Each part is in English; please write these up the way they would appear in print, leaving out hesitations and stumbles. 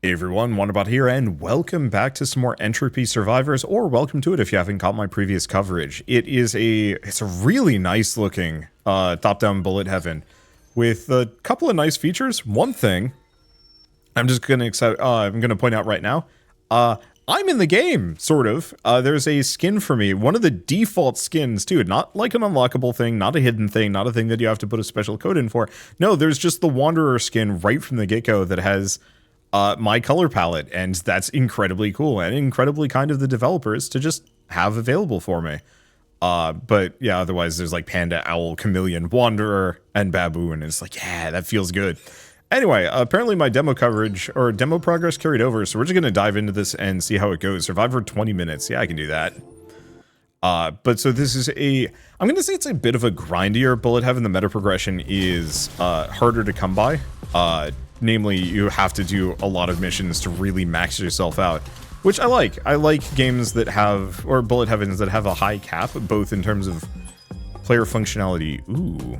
Hey everyone, Wanderbot here, and welcome back to some more Entropy Survivors, or welcome to it if you haven't caught my previous coverage. It's a really nice looking top-down bullet heaven with a couple of nice features. One thing I'm just gonna I'm gonna point out right now, I'm in the game, sort of. There's a skin for me, one of the default skins too, not like an unlockable thing, not a hidden thing, not a thing that you have to put a special code in for. No, there's just the Wanderer skin right from the get-go that has my color palette, and that's incredibly cool and incredibly kind of the developers to just have available for me. But yeah, otherwise there's like Panda, Owl, Chameleon, Wanderer, and Baboon, and it's like, yeah, that feels good. Anyway, apparently my demo coverage, or demo progress carried over, so we're just gonna dive into this and see how it goes. Survive for 20 minutes, yeah, I can do that. But so this is I'm gonna say it's a bit of a grindier bullet heaven. The meta progression is harder to come by. Namely, you have to do a lot of missions to really max yourself out, which I like. I like games that have, or bullet heavens that have a high cap, both in terms of player functionality. Ooh.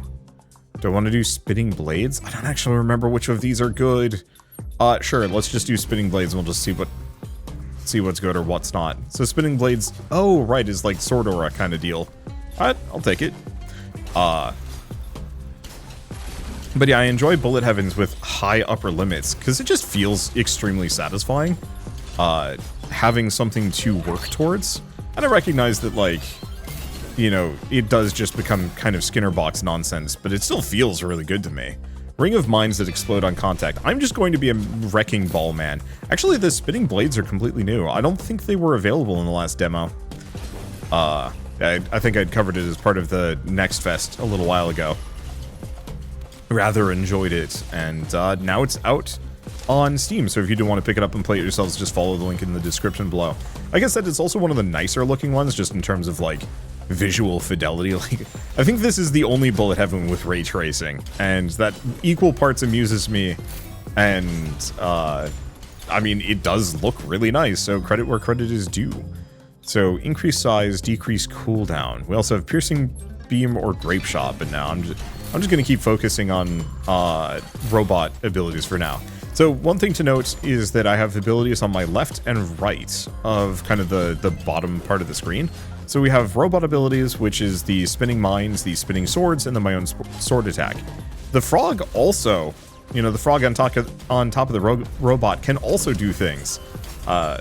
Do I want to do spinning blades? I don't actually remember which of these are good. Sure, let's just do spinning blades and we'll just see what's good or what's not. So spinning blades, oh, right, is like sword aura kind of deal. Alright, I'll take it. But yeah, I enjoy bullet heavens with high upper limits because it just feels extremely satisfying, having something to work towards. And I recognize that, like, you know, it does just become kind of Skinner box nonsense, but it still feels really good to me. Ring of mines that explode on contact. I'm just going to be a wrecking ball man. Actually, the spinning blades are completely new. I don't think they were available in the last demo. I think I'd covered it as part of the Next Fest a little while ago. Rather enjoyed it, and now it's out on Steam, so if you do want to pick it up and play it yourselves, just follow the link in the description below. Like I said, it's also one of the nicer looking ones, just in terms of, like, visual fidelity. Like, I think this is the only bullet heaven with ray tracing, and that equal parts amuses me, and, I mean, it does look really nice, so credit where credit is due. So, increase size, decrease cooldown. We also have piercing beam or grape shot, but now I'm just going to keep focusing on robot abilities for now. So one thing to note is that I have abilities on my left and right of kind of the bottom part of the screen. So we have robot abilities, which is the spinning mines, the spinning swords, and then my own sword attack. The frog also, you know, the frog on top of the robot can also do things.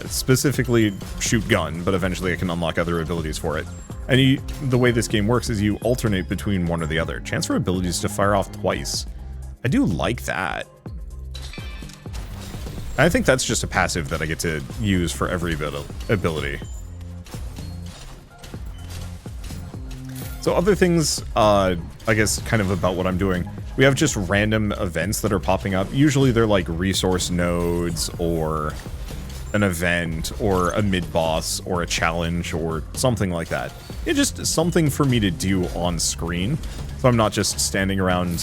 Specifically shoot gun, but eventually I can unlock other abilities for it. And the way this game works is you alternate between one or the other. Chance for abilities to fire off twice. I do like that. I think that's just a passive that I get to use for every ability. So other things, I guess, kind of about what I'm doing. We have just random events that are popping up. Usually they're like resource nodes, or an event, or a mid-boss, or a challenge, or something like that. It's just something for me to do on screen, so I'm not just standing around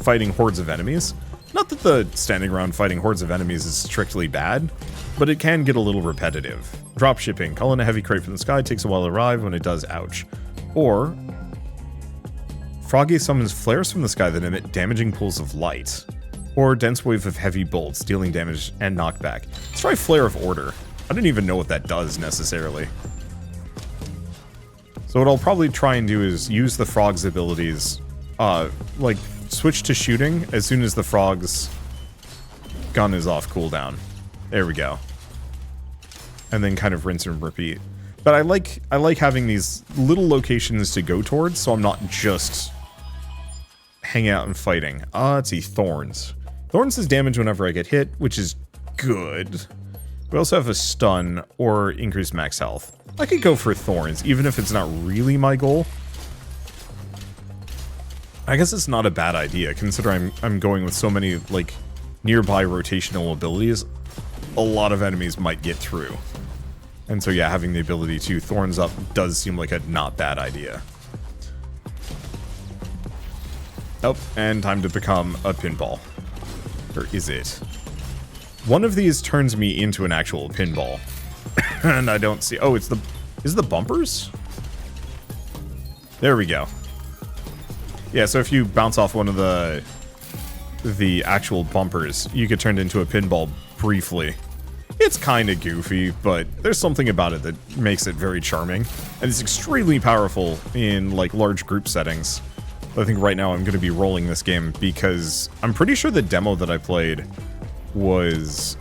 fighting hordes of enemies. Not that the standing around fighting hordes of enemies is strictly bad, but it can get a little repetitive. Drop shipping. Call in a heavy crate from the sky, takes a while to arrive. When it does, ouch. Or Froggy summons flares from the sky that emit damaging pools of light. Or dense wave of heavy bolts, dealing damage and knockback. Let's try Flare of Order. I don't even know what that does necessarily. So what I'll probably try and do is use the frog's abilities, like switch to shooting as soon as the frog's gun is off cooldown. There we go. And then kind of rinse and repeat. But I like having these little locations to go towards, so I'm not just hanging out and fighting. Let's see, Thorns. Thorns does damage whenever I get hit, which is good. We also have a stun or increased max health. I could go for Thorns, even if it's not really my goal. I guess it's not a bad idea, considering I'm going with so many, like, nearby rotational abilities. A lot of enemies might get through. And so yeah, having the ability to Thorns up does seem like a not bad idea. Oh, and time to become a pinball. Or is it? One of these turns me into an actual pinball. And I don't see... Oh, is it the bumpers? There we go. Yeah, so if you bounce off one of the the actual bumpers, you get turned into a pinball briefly. It's kind of goofy, but there's something about it that makes it very charming. And it's extremely powerful in, like, large group settings. I think right now I'm going to be rolling this game because I'm pretty sure the demo that I played was,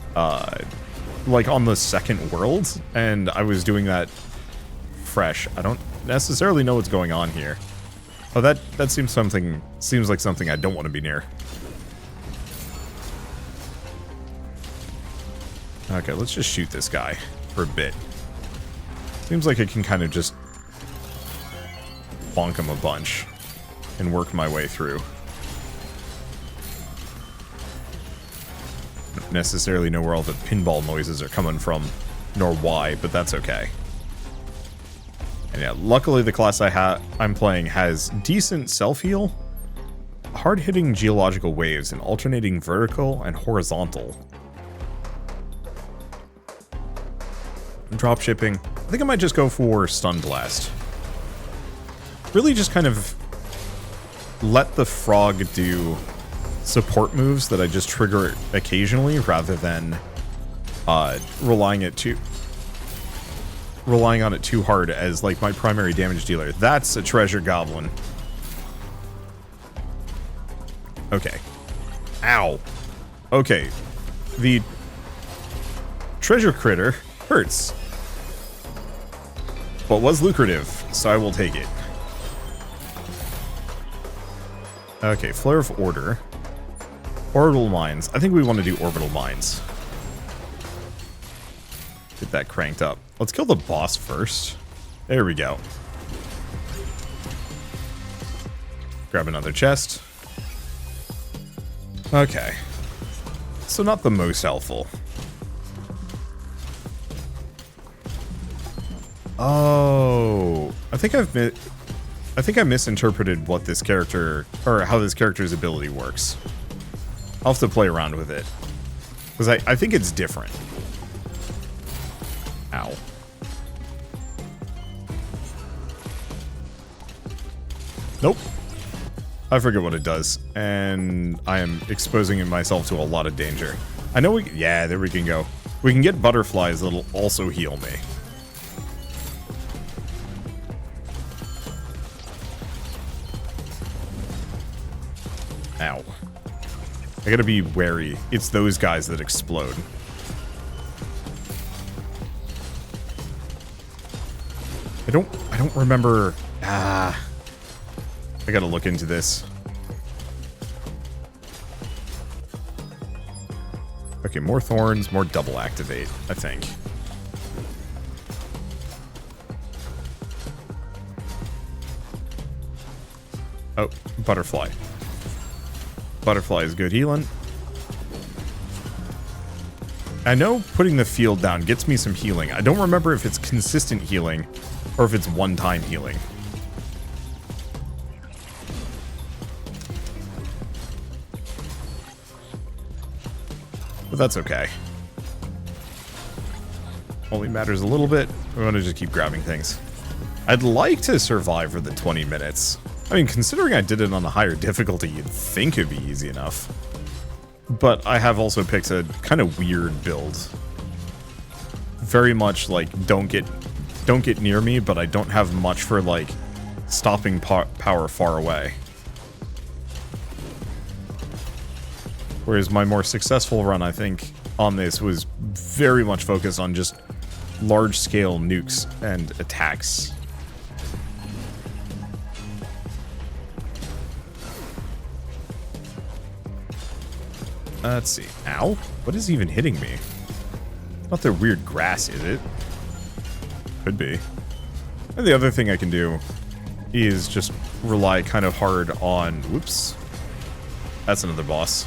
like, on the second world, and I was doing that fresh. I don't necessarily know what's going on here. Oh, that seems like something I don't want to be near. Okay, let's just shoot this guy for a bit. Seems like I can kind of just bonk him a bunch and work my way through. Don't necessarily know where all the pinball noises are coming from, nor why, but that's okay. And yeah, luckily the class I'm playing has decent self-heal, hard-hitting geological waves, and alternating vertical and horizontal. Drop shipping. I think I might just go for Stun Blast. Really just kind of let the frog do support moves that I just trigger occasionally rather than relying on it too hard as like my primary damage dealer. That's a treasure goblin. Okay. Ow. Okay. The treasure critter hurts, but was lucrative, so I will take it. Okay, Flare of Order. Orbital Mines. I think we want to do Orbital Mines. Get that cranked up. Let's kill the boss first. There we go. Grab another chest. Okay. So not the most helpful. Oh, I think I misinterpreted what this character, or how this character's ability works. I'll have to play around with it, because I think it's different. Ow. Nope. I forget what it does, and I am exposing myself to a lot of danger. I know yeah, there we can go. We can get butterflies that'll also heal me. Ow. I gotta be wary. It's those guys that explode. I don't remember. I gotta look into this. Okay, more thorns, more double activate, I think. Oh, butterfly. Butterfly is good healing. I know putting the field down gets me some healing. I don't remember if it's consistent healing or if it's one-time healing. But that's okay. Only matters a little bit. We want to just keep grabbing things. I'd like to survive for the 20 minutes. I mean, considering I did it on a higher difficulty, you'd think it'd be easy enough. But I have also picked a kind of weird build. Very much like, don't get near me, but I don't have much for, like, stopping power far away. Whereas my more successful run, I think, on this was very much focused on just large-scale nukes and attacks. Let's see. Ow? What is even hitting me? Not the weird grass, is it? Could be. And the other thing I can do is just rely kind of hard on... Whoops. That's another boss.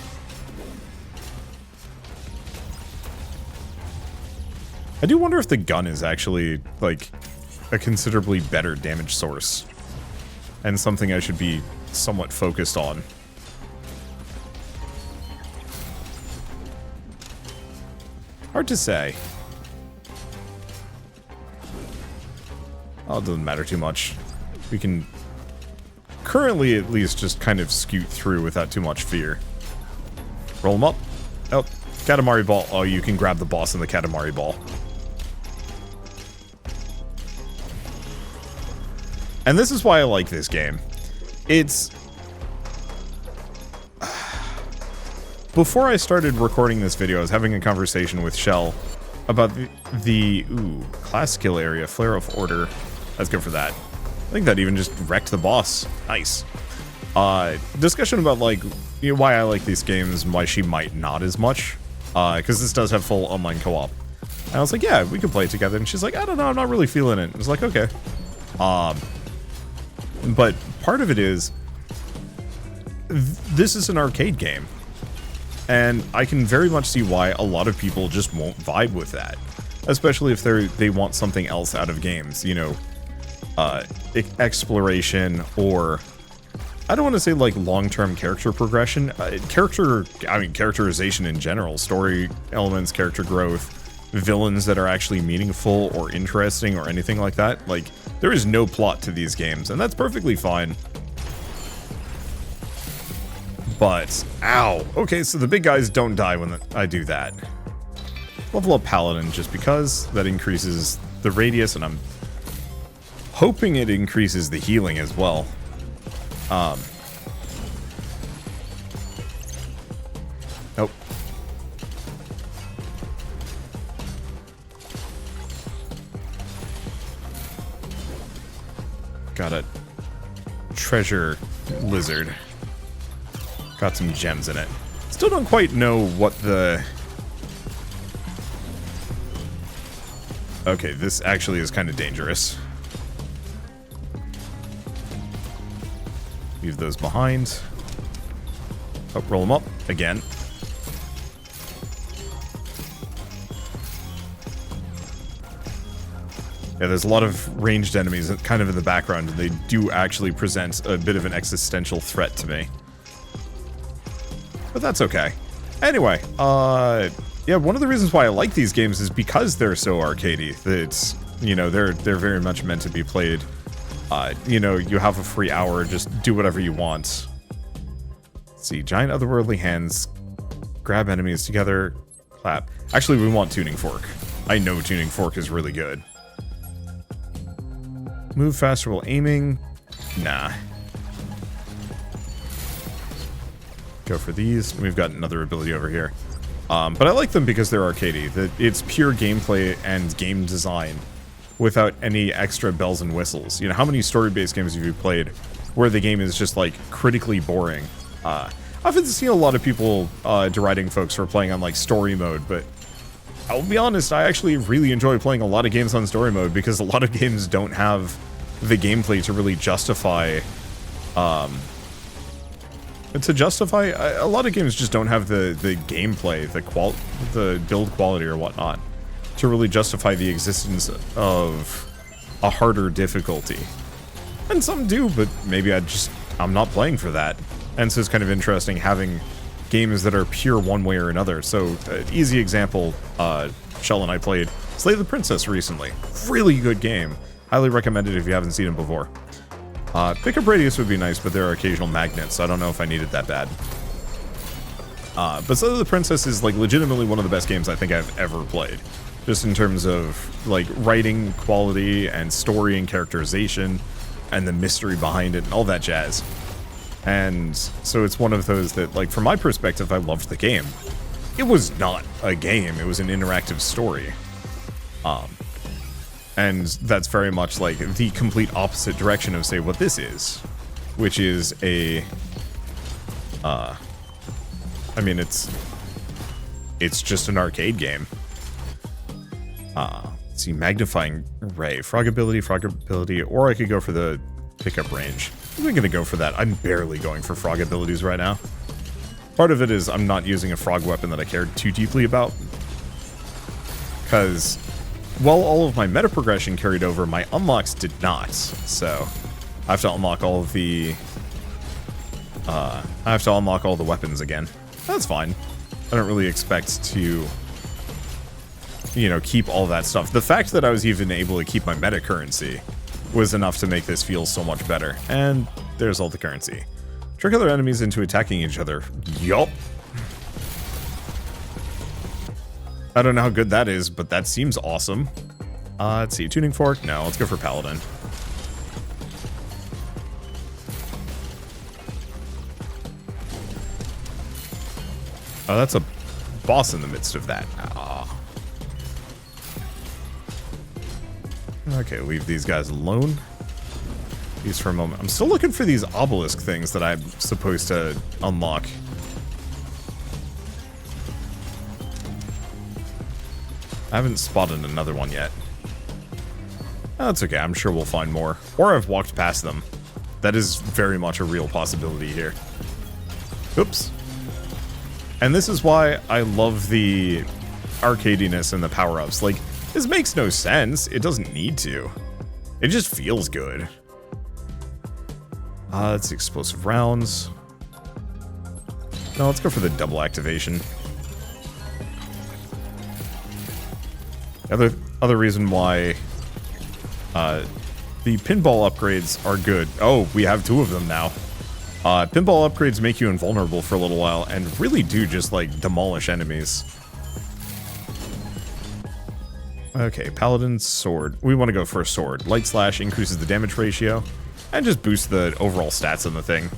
I do wonder if the gun is actually, like, a considerably better damage source. And something I should be somewhat focused on. Hard to say. Oh, it doesn't matter too much. We can currently at least just kind of scoot through without too much fear. Roll them up. Oh, Katamari ball. Oh, you can grab the boss in the Katamari ball. And this is why I like this game. It's... Before I started recording this video, I was having a conversation with Shell about the class skill area, Flare of Order. Let's go for that. I think that even just wrecked the boss. Nice. Discussion about, like, you know, why I like these games and why she might not as much. Because this does have full online co-op. And I was like, yeah, we could play it together. And she's like, I don't know, I'm not really feeling it. I was like, okay. But part of it is, this is an arcade game. And I can very much see why a lot of people just won't vibe with that. Especially if they want something else out of games, you know, exploration, or I don't want to say like long-term character progression, characterization in general, story elements, character growth, villains that are actually meaningful or interesting or anything like that. Like, there is no plot to these games, and that's perfectly fine. But, ow. Okay, so the big guys don't die when I do that. Level up Paladin just because that increases the radius, and I'm hoping it increases the healing as well. Nope. Got a treasure lizard. Got some gems in it. Still don't quite know what the... Okay, this actually is kind of dangerous. Leave those behind. Oh, roll them up again. Yeah, there's a lot of ranged enemies kind of in the background, and they do actually present a bit of an existential threat to me. But that's okay. Anyway, yeah, one of the reasons why I like these games is because they're so arcadey. It's, you know, they're very much meant to be played. You know, you have a free hour, just do whatever you want. Let's see, giant otherworldly hands, grab enemies together, clap. Actually, we want tuning fork. I know tuning fork is really good. Move faster while aiming. Nah. Go for these. We've got another ability over here. But I like them because they're arcadey. It's pure gameplay and game design without any extra bells and whistles. You know, how many story-based games have you played where the game is just, like, critically boring? I've seen a lot of people deriding folks for playing on, like, story mode, but I'll be honest, I actually really enjoy playing a lot of games on story mode because a lot of games don't have the gameplay to really justify... a lot of games just don't have the gameplay, the build quality or whatnot to really justify the existence of a harder difficulty. And some do, but maybe I'm not playing for that. And so it's kind of interesting having games that are pure one way or another. So, easy example, Shell and I played Slay the Princess recently. Really good game. Highly recommend it if you haven't seen it before. Pickup radius would be nice, but there are occasional magnets, so I don't know if I need it that bad. But Slay the Princess is, like, legitimately one of the best games I think I've ever played. Just in terms of, like, writing quality and story and characterization and the mystery behind it and all that jazz. And so it's one of those that, like, from my perspective, I loved the game. It was not a game, it was an interactive story. And that's very much like the complete opposite direction of, say, what this is. Which is a... I mean, it's just an arcade game. Let's see, magnifying ray. Frog ability, or I could go for the pickup range. I'm gonna go for that. I'm barely going for frog abilities right now. Part of it is I'm not using a frog weapon that I cared too deeply about. Because while all of my meta progression carried over, my unlocks did not. So I have to unlock all of the... I have to unlock all the weapons again. That's fine. I don't really expect to, you know, keep all that stuff. The fact that I was even able to keep my meta currency was enough to make this feel so much better. And there's all the currency. Trick other enemies into attacking each other. Yup. I don't know how good that is, but that seems awesome. Let's see, tuning fork? No, let's go for paladin. Oh, that's a boss in the midst of that. Ah. Okay, leave these guys alone. These for a moment. I'm still looking for these obelisk things that I'm supposed to unlock. I haven't spotted another one yet. That's okay, I'm sure we'll find more. Or I've walked past them. That is very much a real possibility here. Oops. And this is why I love the arcadiness and the power-ups. Like, this makes no sense. It doesn't need to. It just feels good. That's explosive rounds. No, let's go for the double activation. Other reason why the pinball upgrades are good. Oh, we have 2 of them now. Pinball upgrades make you invulnerable for a little while and really do just like demolish enemies. Okay, paladin sword. We want to go for a sword. Light slash increases the damage ratio and just boosts the overall stats on the thing.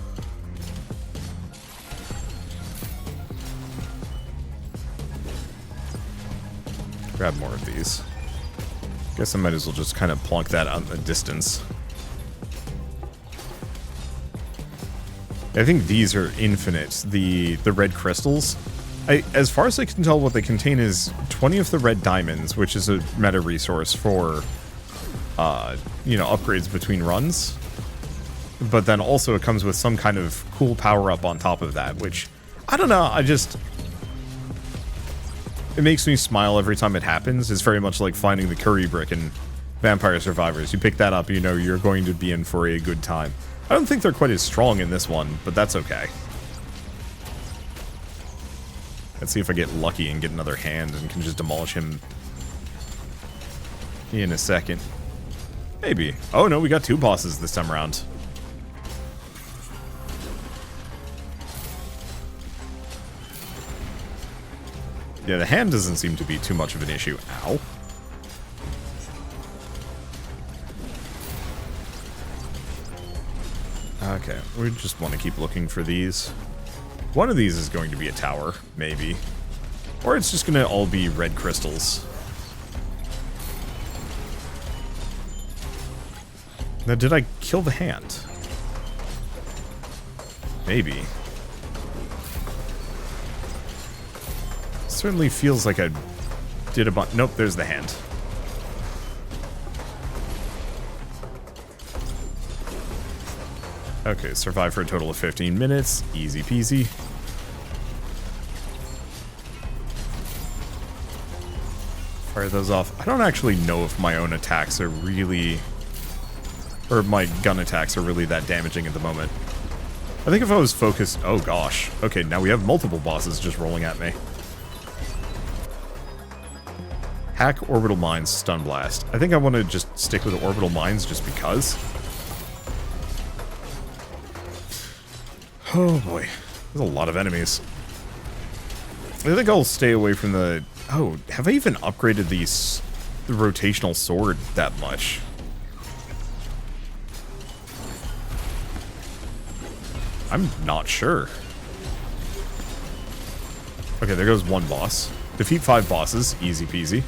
Grab more of these. Guess I might as well just kind of plonk that out in the distance. I think these are infinite, the red crystals. As far as I can tell, what they contain is 20 of the red diamonds, which is a meta resource for, you know, upgrades between runs. But then also it comes with some kind of cool power-up on top of that, which, I don't know, it makes me smile every time it happens. It's very much like finding the curry brick in Vampire Survivors. You pick that up, you know you're going to be in for a good time. I don't think they're quite as strong in this one, but that's okay. Let's see if I get lucky and get another hand and can just demolish him in a second. Maybe. Oh no, we got 2 bosses this time around. Yeah, the hand doesn't seem to be too much of an issue. Ow. Okay, we just want to keep looking for these. One of these is going to be a tower, maybe. Or it's just going to all be red crystals. Now, did I kill the hand? Maybe. Certainly feels like I did a bunch. Nope, there's the hand. Okay, survive for a total of 15 minutes. Easy peasy. Fire those off. I don't actually know if my own attacks are really... or my gun attacks are really that damaging at the moment. I think if I was focused... oh gosh. Okay, now we have multiple bosses just rolling at me. Hack orbital mines, stun blast. I think I want to just stick with orbital mines just because. Oh boy, there's a lot of enemies. I think I'll stay away from the... oh, have I even upgraded the rotational sword that much? I'm not sure. Okay, there goes one boss. Defeat 5 bosses, easy peasy.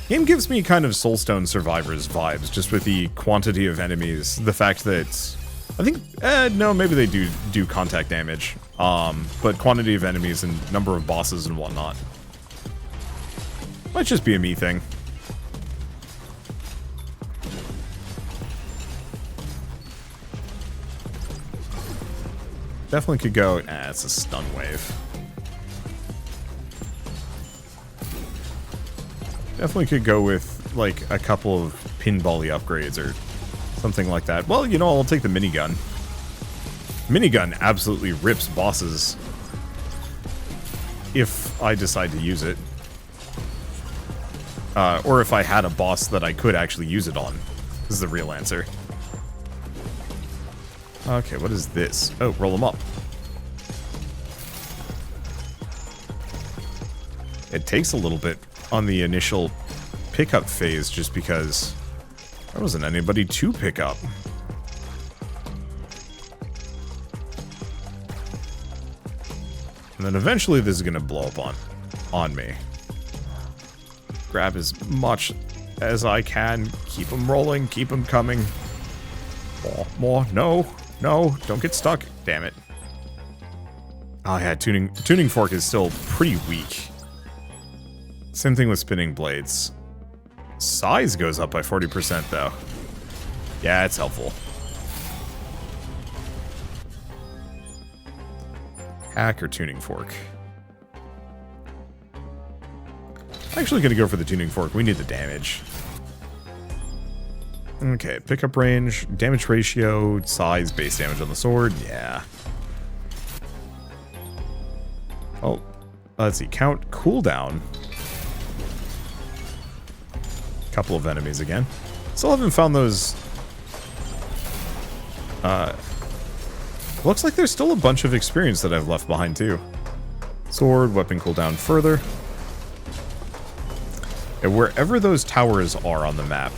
Game gives me kind of Soulstone Survivors vibes, just with the quantity of enemies. The fact that... I think... no, maybe they do contact damage. But quantity of enemies and number of bosses and whatnot. Might just be a me thing. Definitely could go... it's a stun wave. Definitely could go with, like, a couple of pinball-y upgrades or something like that. Well, you know, I'll take the minigun. Minigun absolutely rips bosses if I decide to use it. Or if I had a boss that I could actually use it on. This is the real answer. Okay, what is this? Oh, roll them up. It takes a little bit on the initial pickup phase just because there wasn't anybody to pick up. And then eventually this is going to blow up on me. Grab as much as I can. Keep them rolling. Keep them coming. More. No. No. Don't get stuck. Damn it. Oh yeah, tuning fork is still pretty weak. Same thing with spinning blades. Size goes up by 40% though. Yeah, it's helpful. Hack or tuning fork? I'm actually going to go for the tuning fork. We need the damage. Okay, pickup range, damage ratio, size, base damage on the sword. Yeah. Oh, let's see. Count, cooldown. Couple of enemies again. Still haven't found those. Looks like there's still a bunch of experience that I've left behind too. Sword, weapon cooldown further. And wherever those towers are on the map,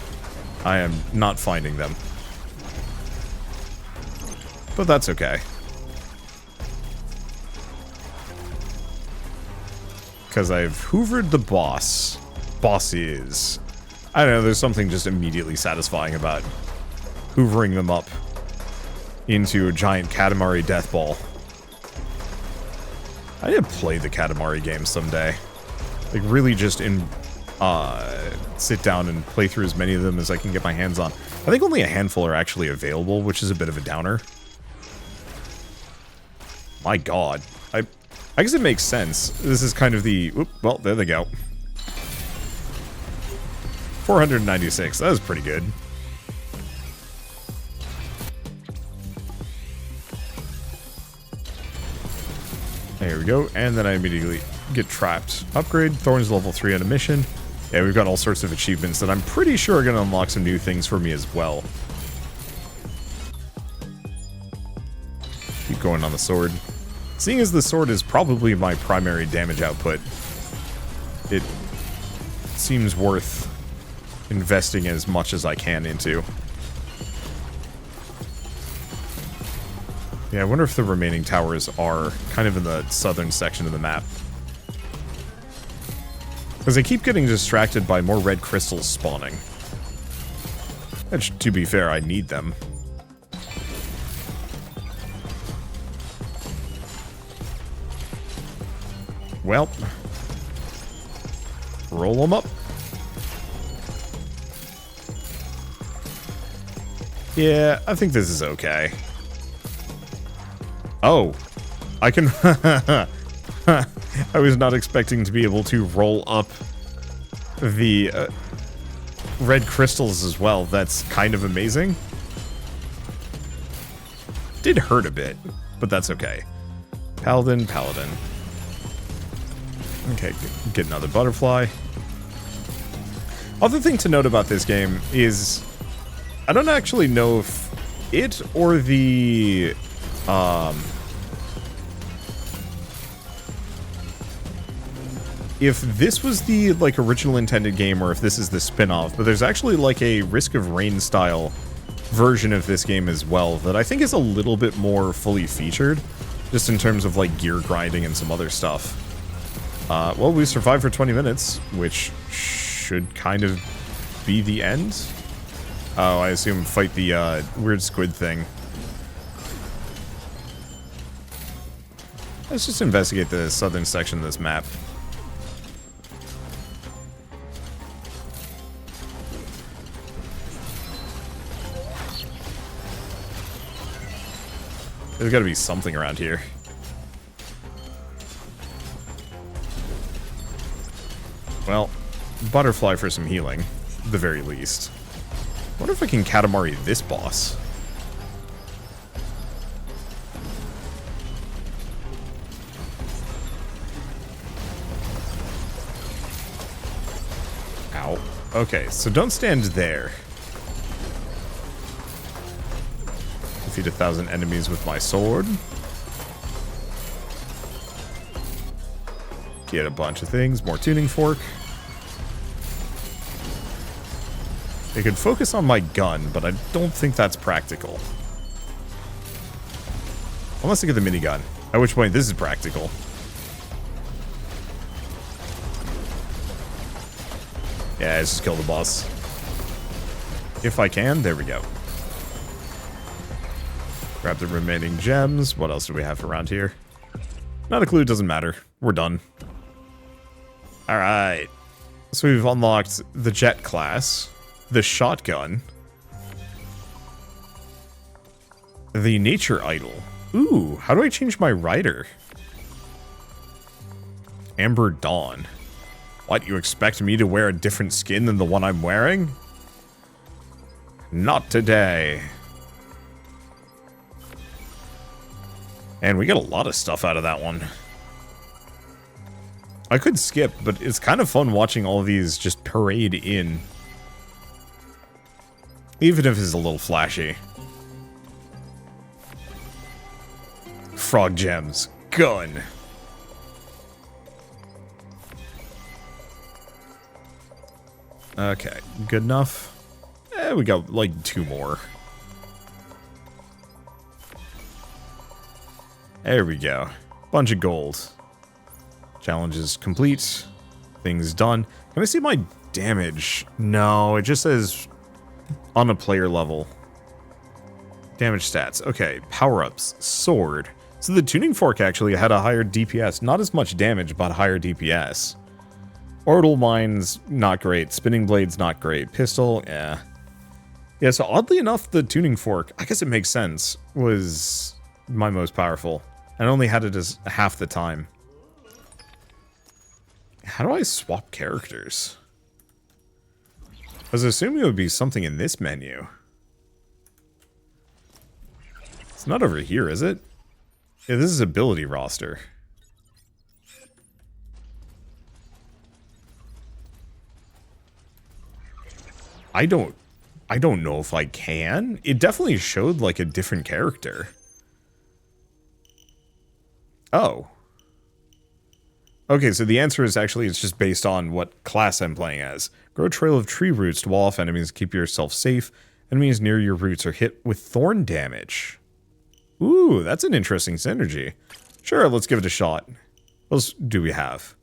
I am not finding them. But that's okay. Because I've hoovered the boss. Bosses. I don't know, there's something just immediately satisfying about hoovering them up into a giant Katamari death ball. I need to play the Katamari game someday. Like, really just sit down and play through as many of them as I can get my hands on. I think only a handful are actually available, which is a bit of a downer. My god. I guess it makes sense. This is kind of the... Oop, well, there they go. 496. That was pretty good. There we go. And then I immediately get trapped. Upgrade. Thorns level 3 on a mission. Yeah, we've got all sorts of achievements that I'm pretty sure are going to unlock some new things for me as well. Keep going on the sword. Seeing as the sword is probably my primary damage output, it seems worth investing as much as I can into. Yeah, I wonder if the remaining towers are kind of in the southern section of the map. Because I keep getting distracted by more red crystals spawning. Which, to be fair, I need them. Well, roll them up. Yeah, I think this is okay. Oh, I can... I was not expecting to be able to roll up the red crystals as well. That's kind of amazing. Did hurt a bit, but that's okay. Paladin. Okay, get another butterfly. Other thing to note about this game is I don't actually know if it or the if this was the like original intended game or if this is the spin-off, but there's actually like a Risk of Rain style version of this game as well that I think is a little bit more fully featured, just in terms of like gear grinding and some other stuff. Well, we survived for 20 minutes, which should kind of be the end. Oh, I assume fight the weird squid thing. Let's just investigate the southern section of this map. There's got to be something around here. Well, butterfly for some healing, at the very least. Wonder if I can Katamari this boss. Ow. Okay, so don't stand there. Defeat 1,000 enemies with my sword. Get a bunch of things. More tuning fork. I could focus on my gun, but I don't think that's practical. Unless I get the minigun. At which point, this is practical. Yeah, let's just kill the boss. If I can, there we go. Grab the remaining gems. What else do we have around here? Not a clue, it doesn't matter. We're done. Alright. So we've unlocked the jet class, the shotgun, the nature idol. Ooh, how do I change my rider? Amber Dawn. What, you expect me to wear a different skin than the one I'm wearing? Not today. And we get a lot of stuff out of that one. I could skip, but it's kind of fun watching all of these just parade in. Even if it's a little flashy. Frog gems. Gun. Okay, good enough. We got like 2 more. There we go. Bunch of gold. Challenge is complete. Things done. Can I see my damage? No, it just says on a player level. Damage stats. Okay, power-ups. Sword. So the tuning fork actually had a higher DPS. Not as much damage, but higher DPS. Orbital mines, not great. Spinning blades, not great. Pistol, yeah. Yeah, so oddly enough, the tuning fork, I guess it makes sense, was my most powerful. I only had it as half the time. How do I swap characters? I was assuming it would be something in this menu. It's not over here, is it? Yeah, this is ability roster. I don't know if I can. It definitely showed like a different character. Oh. Okay, so the answer is actually it's just based on what class I'm playing as. Grow a trail of tree roots to wall off enemies, keep yourself safe. Enemies near your roots are hit with thorn damage. Ooh, that's an interesting synergy. Sure, let's give it a shot. What else do we have?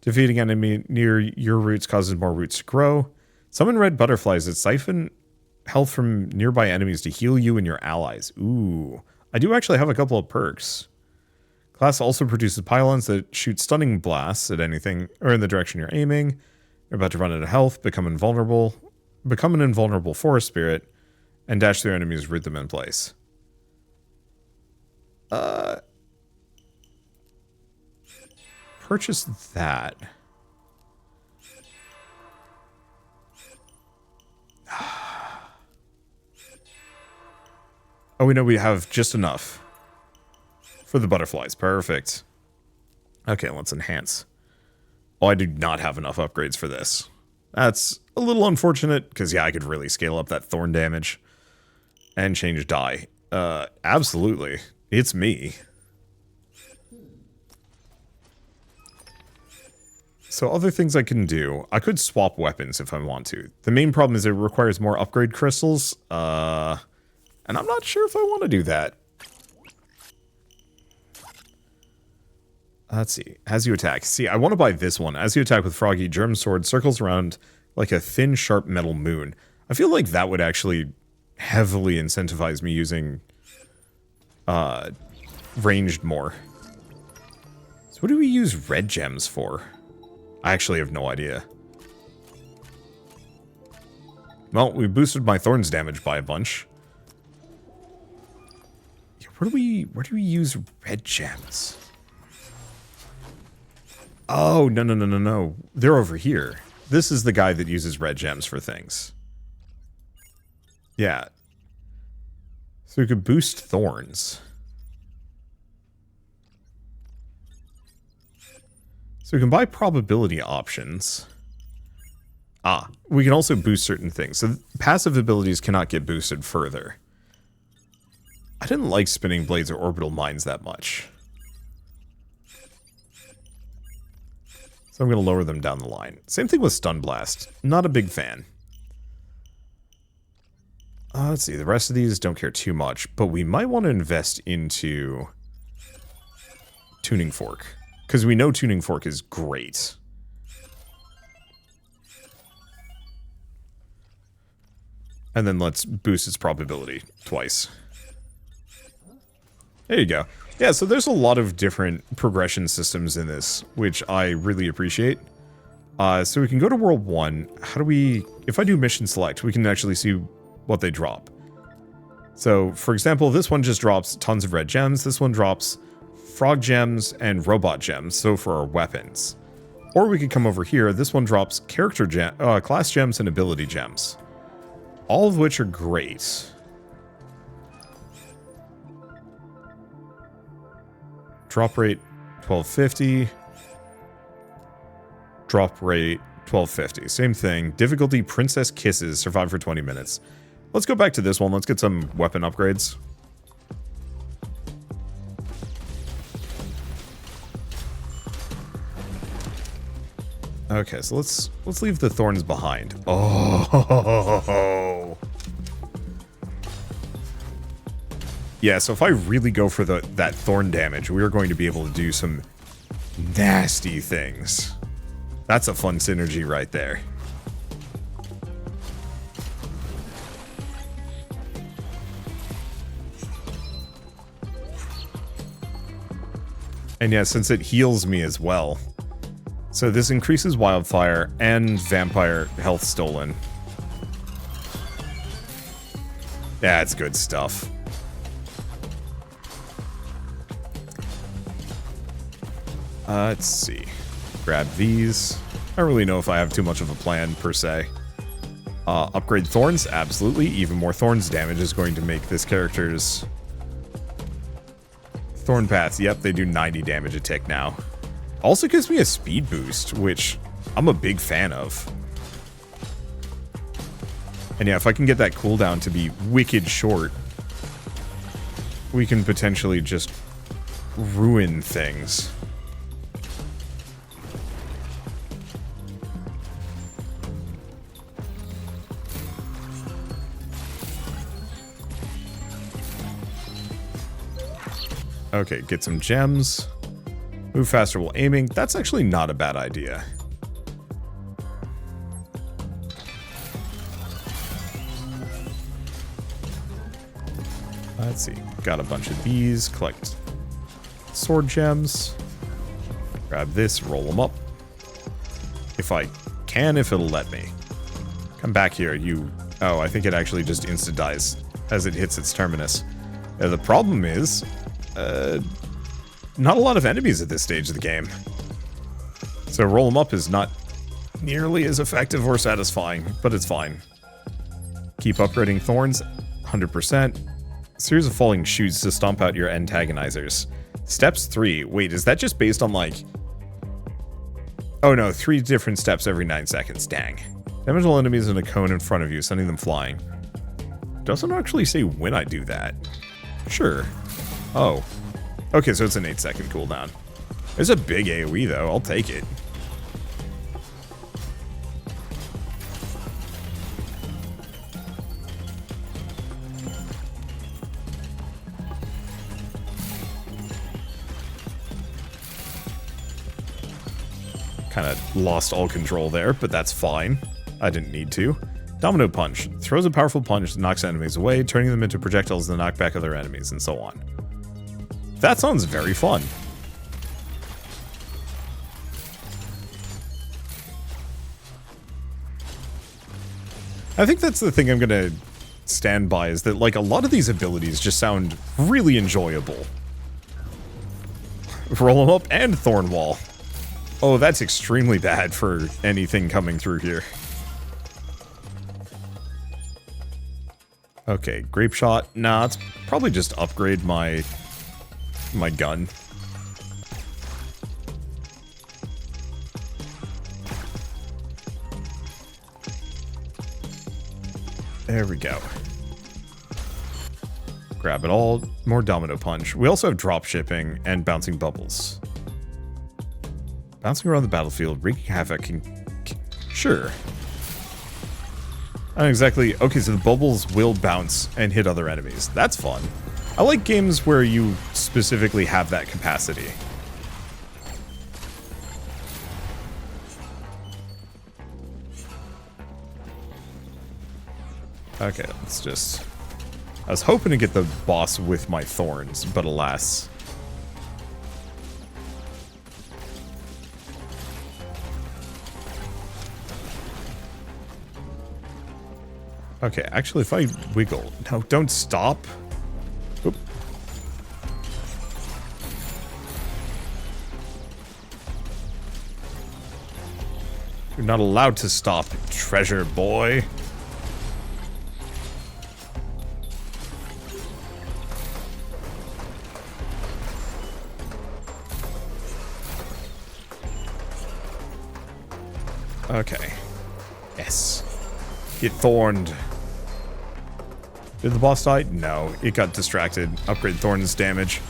Defeating enemy near your roots causes more roots to grow. Summon red butterflies that siphon health from nearby enemies to heal you and your allies. Ooh. I do actually have a couple of perks. Class also produces pylons that shoot stunning blasts at anything or in the direction you're aiming. You're about to run out of health, become invulnerable, become an invulnerable forest spirit, and dash through enemies, root them in place. Purchase that. Oh, we know we have just enough for the butterflies. Perfect. Okay, let's enhance. Oh, I do not have enough upgrades for this. That's a little unfortunate, because yeah, I could really scale up that thorn damage and change die. Absolutely. It's me. So other things I can do. I could swap weapons if I want to. The main problem is it requires more upgrade crystals. And I'm not sure if I want to do that. Let's see. As you attack. See, I want to buy this one. As you attack with Froggy, Germ Sword circles around like a thin, sharp metal moon. I feel like that would actually heavily incentivize me using ranged more. So what do we use red gems for? I actually have no idea. Well, we boosted my thorns damage by a bunch. Where do we use red gems? Oh, no. They're over here. This is the guy that uses red gems for things. Yeah. So we could boost thorns. So we can buy probability options. Ah, we can also boost certain things. So passive abilities cannot get boosted further. I didn't like spinning blades or orbital mines that much. So I'm going to lower them down the line. Same thing with Stun Blast. Not a big fan. Let's see. The rest of these don't care too much. But we might want to invest into Tuning Fork. Because we know Tuning Fork is great. And then let's boost its probability twice. There you go. Yeah, so there's a lot of different progression systems in this, which I really appreciate. So we can go to World 1. How do we... If I do Mission Select, we can actually see what they drop. So, for example, this one just drops tons of red gems. This one drops frog gems and robot gems, so for our weapons. Or we could come over here. This one drops class gems and ability gems. All of which are great. Drop rate 1250. Drop rate 1250. Same thing. Difficulty Princess Kisses. Survive for 20 minutes. Let's go back to this one. Let's get some weapon upgrades. Okay, so let's leave the thorns behind. Oh. Yeah, so if I really go for that thorn damage, we are going to be able to do some nasty things. That's a fun synergy right there. And yeah, since it heals me as well. So this increases wildfire and vampire health stolen. That's good stuff. Let's see. Grab these. I don't really know if I have too much of a plan, per se. Upgrade thorns? Absolutely. Even more thorns damage is going to make this character's... Thorn paths. Yep, they do 90 damage a tick now. Also gives me a speed boost, which I'm a big fan of. And yeah, if I can get that cooldown to be wicked short, we can potentially just ruin things. Okay, get some gems. Move faster while aiming. That's actually not a bad idea. Let's see. Got a bunch of these. Collect sword gems. Grab this, roll them up. If I can, if it'll let me. Come back here, you... Oh, I think it actually just insta-dies as it hits its terminus. The problem is... not a lot of enemies at this stage of the game. So roll them up is not nearly as effective or satisfying, but it's fine. Keep upgrading thorns, 100%. Series of falling shoots to stomp out your antagonizers. Steps 3. Wait, is that just based on like... Oh no, 3 different steps every 9 seconds. Dang. Damage all enemies in a cone in front of you, sending them flying. Doesn't actually say when I do that. Sure. Oh. Okay, so it's an 8-second cooldown. It's a big AoE, though. I'll take it. Kind of lost all control there, but that's fine. I didn't need to. Domino Punch. Throws a powerful punch that knocks enemies away, turning them into projectiles that knock back other enemies, and so on. That sounds very fun. I think that's the thing I'm gonna stand by, is that, like, a lot of these abilities just sound really enjoyable. Roll them up and Thorn Wall. Oh, that's extremely bad for anything coming through here. Okay, Grape Shot. Nah, it's probably just upgrade my gun. There we go. Grab it all. More Domino Punch. We also have drop shipping and bouncing bubbles. Bouncing around the battlefield, wreaking havoc, sure. I don't exactly... Okay, so the bubbles will bounce and hit other enemies. That's fun. I like games where you specifically have that capacity. Okay, let's just... I was hoping to get the boss with my thorns, but alas. Okay, actually, if I wiggle... No, don't stop. Oop. You're not allowed to stop, treasure boy. Okay. Yes. Get thorned. Did the boss die? No. It got distracted. Upgrade Thorn's damage.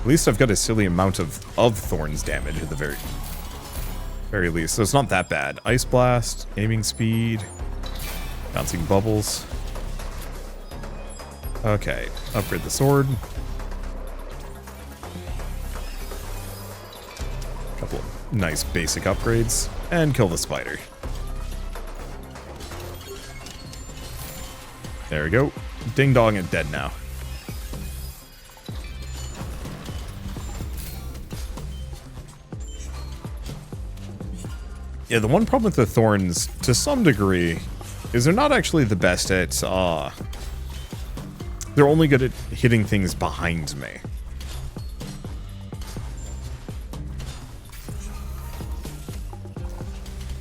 At least I've got a silly amount of Thorn's damage at the very least. So it's not that bad. Ice Blast, aiming speed, bouncing bubbles. Okay. Upgrade the sword. Couple of nice basic upgrades. And kill the spider. There we go. Ding dong and dead now. Yeah, the one problem with the thorns, to some degree, is they're not actually the best at, they're only good at hitting things behind me.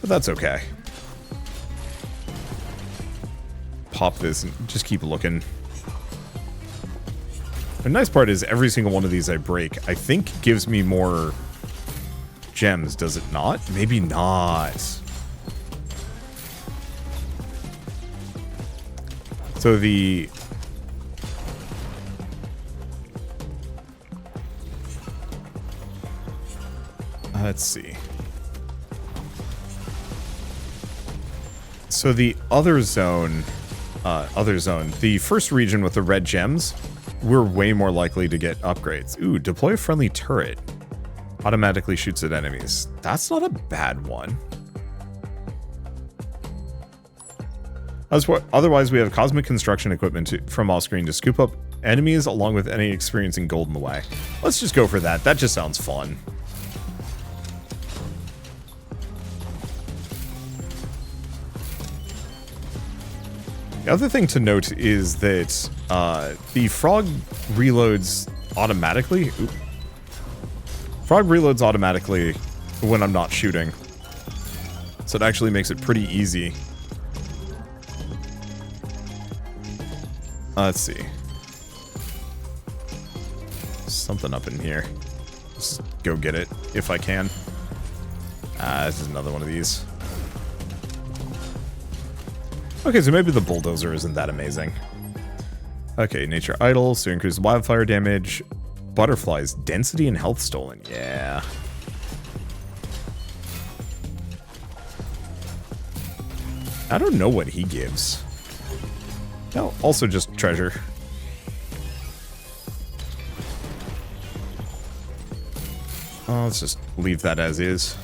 But that's okay. Pop this and just keep looking. The nice part is every single one of these I break, I think gives me more gems, does it not? Maybe not. So the... let's see. So the other zone, the first region with the red gems, we're way more likely to get upgrades. Ooh, deploy a friendly turret. Automatically shoots at enemies. That's not a bad one. Otherwise, we have cosmic construction equipment from off-screen to scoop up enemies along with any experiencing gold in the way. Let's just go for that. That just sounds fun. The other thing to note is that the frog reloads automatically. Oop. Frog reloads automatically when I'm not shooting. So it actually makes it pretty easy. Let's see. Something up in here. Just go get it if I can. This is another one of these. Okay, so maybe the bulldozer isn't that amazing. Okay, nature idle, so increase wildfire damage. Butterflies, density and health stolen. Yeah. I don't know what he gives. No, also just treasure. Oh, let's just leave that as is.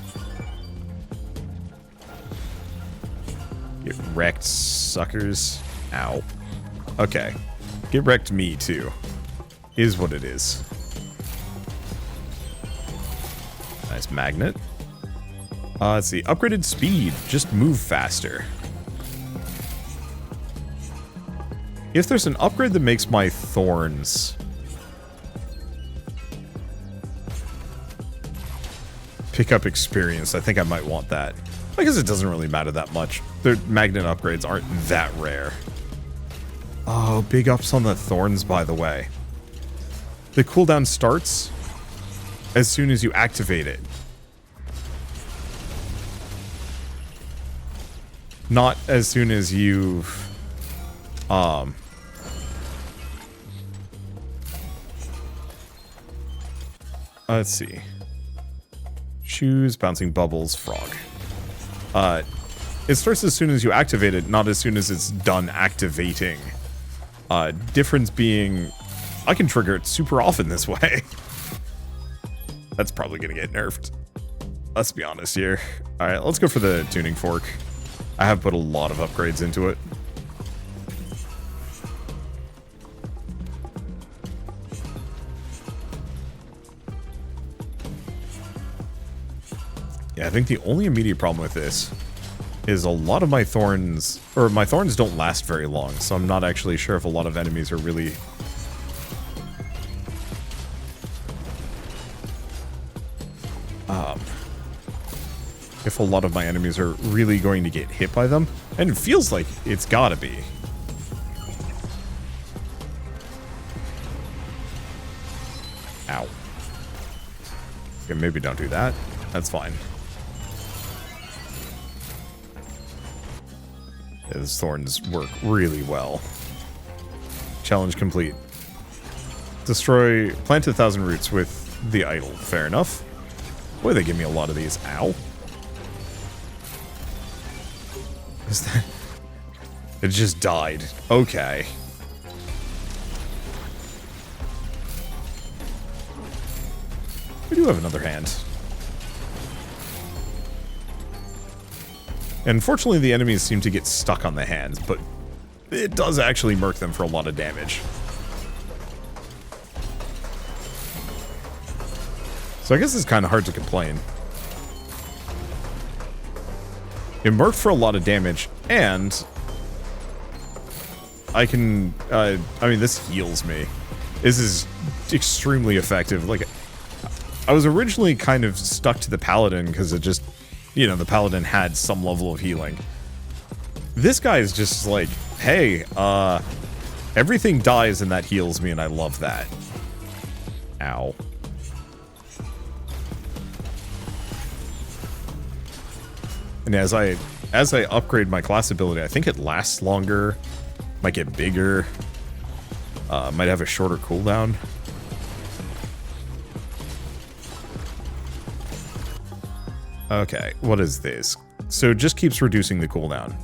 Get wrecked, suckers. Ow. Okay. Get wrecked me, too. Is what it is. Nice magnet. Let's see. Upgraded speed. Just move faster. If there's an upgrade that makes my thorns pick up experience, I think I might want that. I guess it doesn't really matter that much. Their magnet upgrades aren't that rare. Oh, big ups on the thorns, by the way. The cooldown starts as soon as you activate it. Not as soon as you've... Let's see. Shoes, bouncing bubbles, frog. It starts as soon as you activate it, not as soon as it's done activating. Difference being, I can trigger it super often this way. That's probably gonna get nerfed. Let's be honest here. Alright, let's go for the tuning fork. I have put a lot of upgrades into it. Yeah, I think the only immediate problem with this is a lot of my thorns, or my thorns don't last very long, so I'm not actually sure if a lot of enemies are really... if a lot of my enemies are really going to get hit by them, and it feels like it's gotta be. Ow. Okay, maybe don't do that. That's fine. Yeah, those thorns work really well. Challenge complete. Plant 1,000 roots with the idol. Fair enough. Boy, they give me a lot of these. Ow. Is that... It just died. Okay. We do have another hand. Unfortunately, the enemies seem to get stuck on the hands, but it does actually murk them for a lot of damage. So I guess it's kind of hard to complain. It murked for a lot of damage, and I can, I mean, this heals me. This is extremely effective. Like, I was originally kind of stuck to the paladin because it just, you know, the paladin had some level of healing. This guy is just like, hey, everything dies and that heals me, and I love that. Ow. And as I upgrade my class ability, I think it lasts longer, might get bigger, might have a shorter cooldown. Okay, what is this? So it just keeps reducing the cooldown.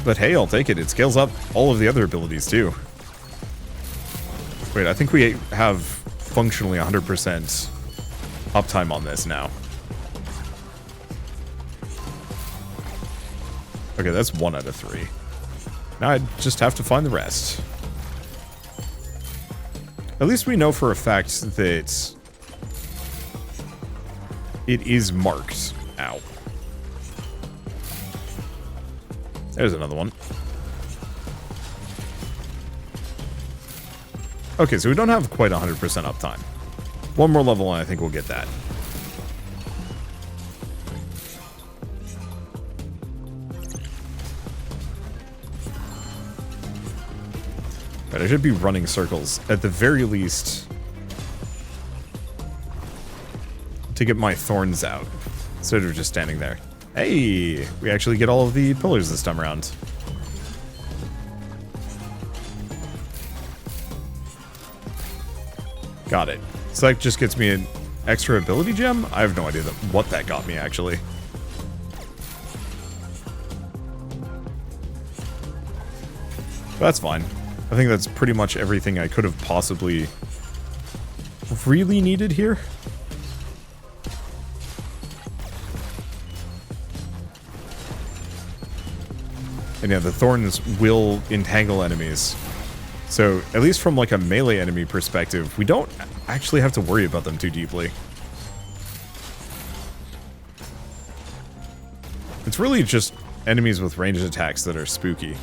But hey, I'll take it. It scales up all of the other abilities too. Wait, I think we have functionally 100% uptime on this now. Okay, that's 1 out of 3. Now I just have to find the rest. At least we know for a fact that it is marked. Ow. There's another one. Okay, so we don't have quite 100% uptime. One more level and I think we'll get that. But I should be running circles, at the very least, to get my thorns out, instead of just standing there. Hey, we actually get all of the pillars this time around. Got it. So that just gets me an extra ability gem? I have no idea what that got me, actually. That's fine. I think that's pretty much everything I could have possibly really needed here. And yeah, the thorns will entangle enemies. So, at least from like a melee enemy perspective, we don't actually have to worry about them too deeply. It's really just enemies with ranged attacks that are spooky.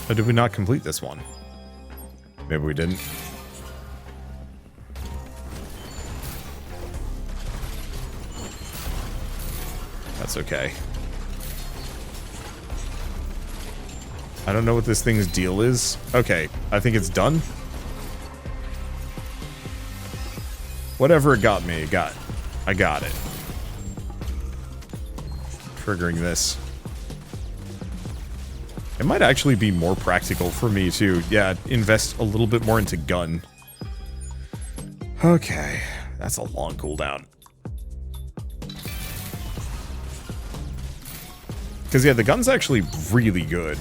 Or did we not complete this one? Maybe we didn't. That's okay. I don't know what this thing's deal is. Okay, I think it's done. Whatever it got me, I got it. Triggering this. It might actually be more practical for me to, yeah, invest a little bit more into gun. Okay, that's a long cooldown. Because, yeah, the gun's actually really good.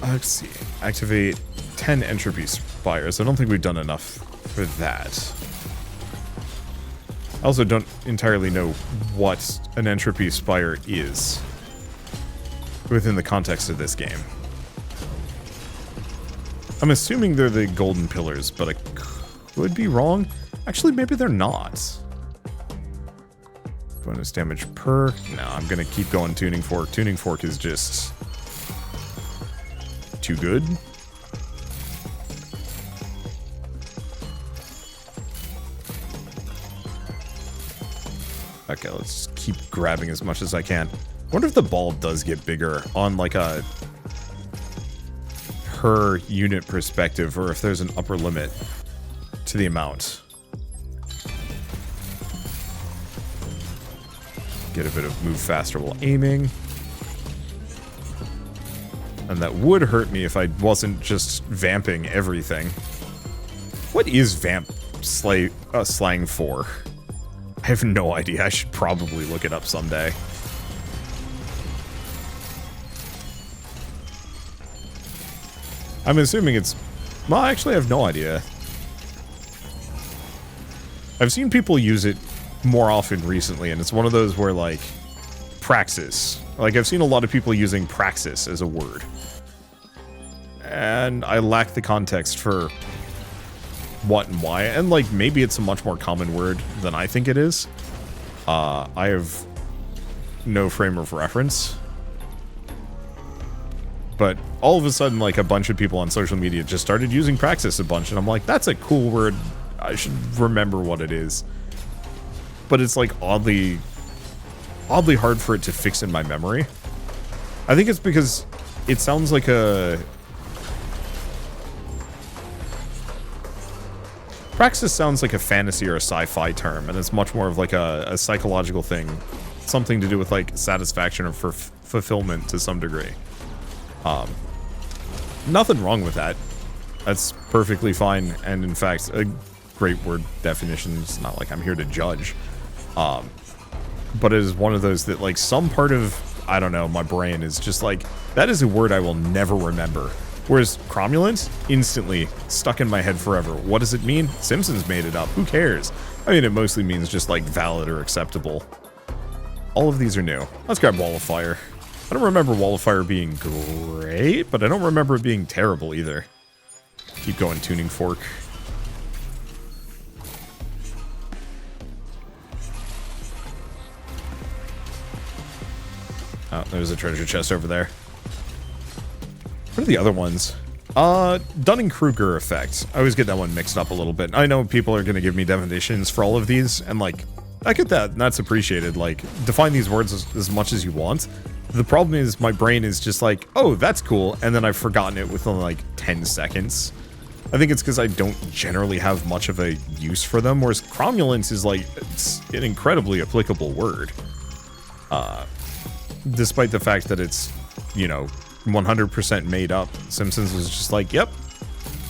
Let's see. Activate 10 Entropy Survivors. I don't think we've done enough for that. I also don't entirely know what an Entropy Spire is within the context of this game. I'm assuming they're the golden pillars, but I could be wrong. Actually, maybe they're not. Bonus damage per... No, I'm going to keep going Tuning Fork. Tuning Fork is just too good. Okay, let's keep grabbing as much as I can. I wonder if the ball does get bigger on like a per unit perspective, or if there's an upper limit to the amount. Get a bit of move faster while aiming. And that would hurt me if I wasn't just vamping everything. What is vamp slang for? I have no idea. I should probably look it up someday. I'm assuming it's... Well, actually, I have no idea. I've seen people use it more often recently, and it's one of those where, like, praxis. Like, I've seen a lot of people using praxis as a word. And I lack the context for what and why, and, like, maybe it's a much more common word than I think it is. I have no frame of reference. But all of a sudden, like, a bunch of people on social media just started using praxis a bunch, and I'm like, that's a cool word. I should remember what it is. But it's, like, oddly hard for it to fix in my memory. I think it's because it sounds like a... Praxis sounds like a fantasy or a sci-fi term, and it's much more of, like, a psychological thing. Something to do with, like, satisfaction or fulfillment to some degree. Nothing wrong with that. That's perfectly fine, and in fact, a great word definition. It's not like I'm here to judge. But it is one of those that, like, some part of, I don't know, my brain is just like, that is a word I will never remember. Whereas cromulent, instantly stuck in my head forever. What does it mean? Simpsons made it up. Who cares? I mean, it mostly means just, like, valid or acceptable. All of these are new. Let's grab Wall of Fire. I don't remember Wall of Fire being great, but I don't remember it being terrible either. Keep going, Tuning Fork. Oh, there's a treasure chest over there. What are the other ones? Dunning-Kruger effect. I always get that one mixed up a little bit. I know people are going to give me definitions for all of these, and, like, I get that, and that's appreciated. Like, define these words as much as you want. The problem is my brain is just like, oh, that's cool, and then I've forgotten it within, like, 10 seconds. I think it's because I don't generally have much of a use for them, whereas cromulence is, like, it's an incredibly applicable word. Despite the fact that it's, you know, 100% made up. Simpsons was just like, yep,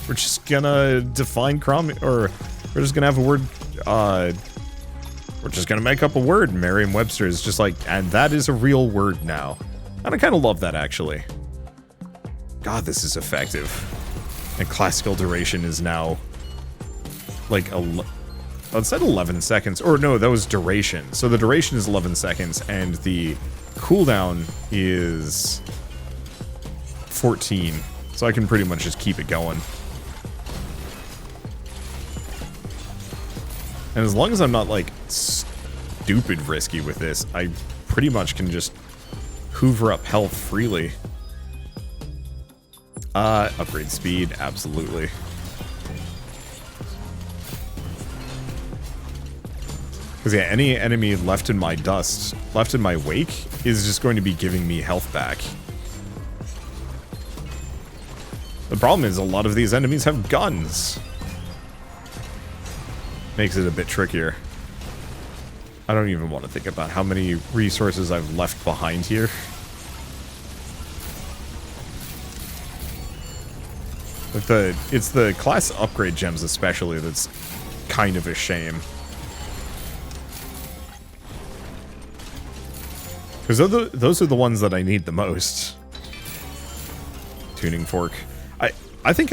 we're just gonna define or we're just gonna have a word, we're just gonna make up a word. Merriam-Webster is just like, and that is a real word now. And I kind of love that, actually. God, this is effective. And classical duration is now, like, it said 11 seconds. Or no, that was duration. So the duration is 11 seconds, and the cooldown is 14. So I can pretty much just keep it going. And as long as I'm not, like, stupid risky with this, I pretty much can just hoover up health freely. Upgrade speed, absolutely. Because, yeah, any enemy left in my dust, left in my wake, is just going to be giving me health back. The problem is a lot of these enemies have guns. Makes it a bit trickier. I don't even want to think about how many resources I've left behind here. It's the class upgrade gems especially that's kind of a shame. Because those are the ones that I need the most. Tuning fork. I think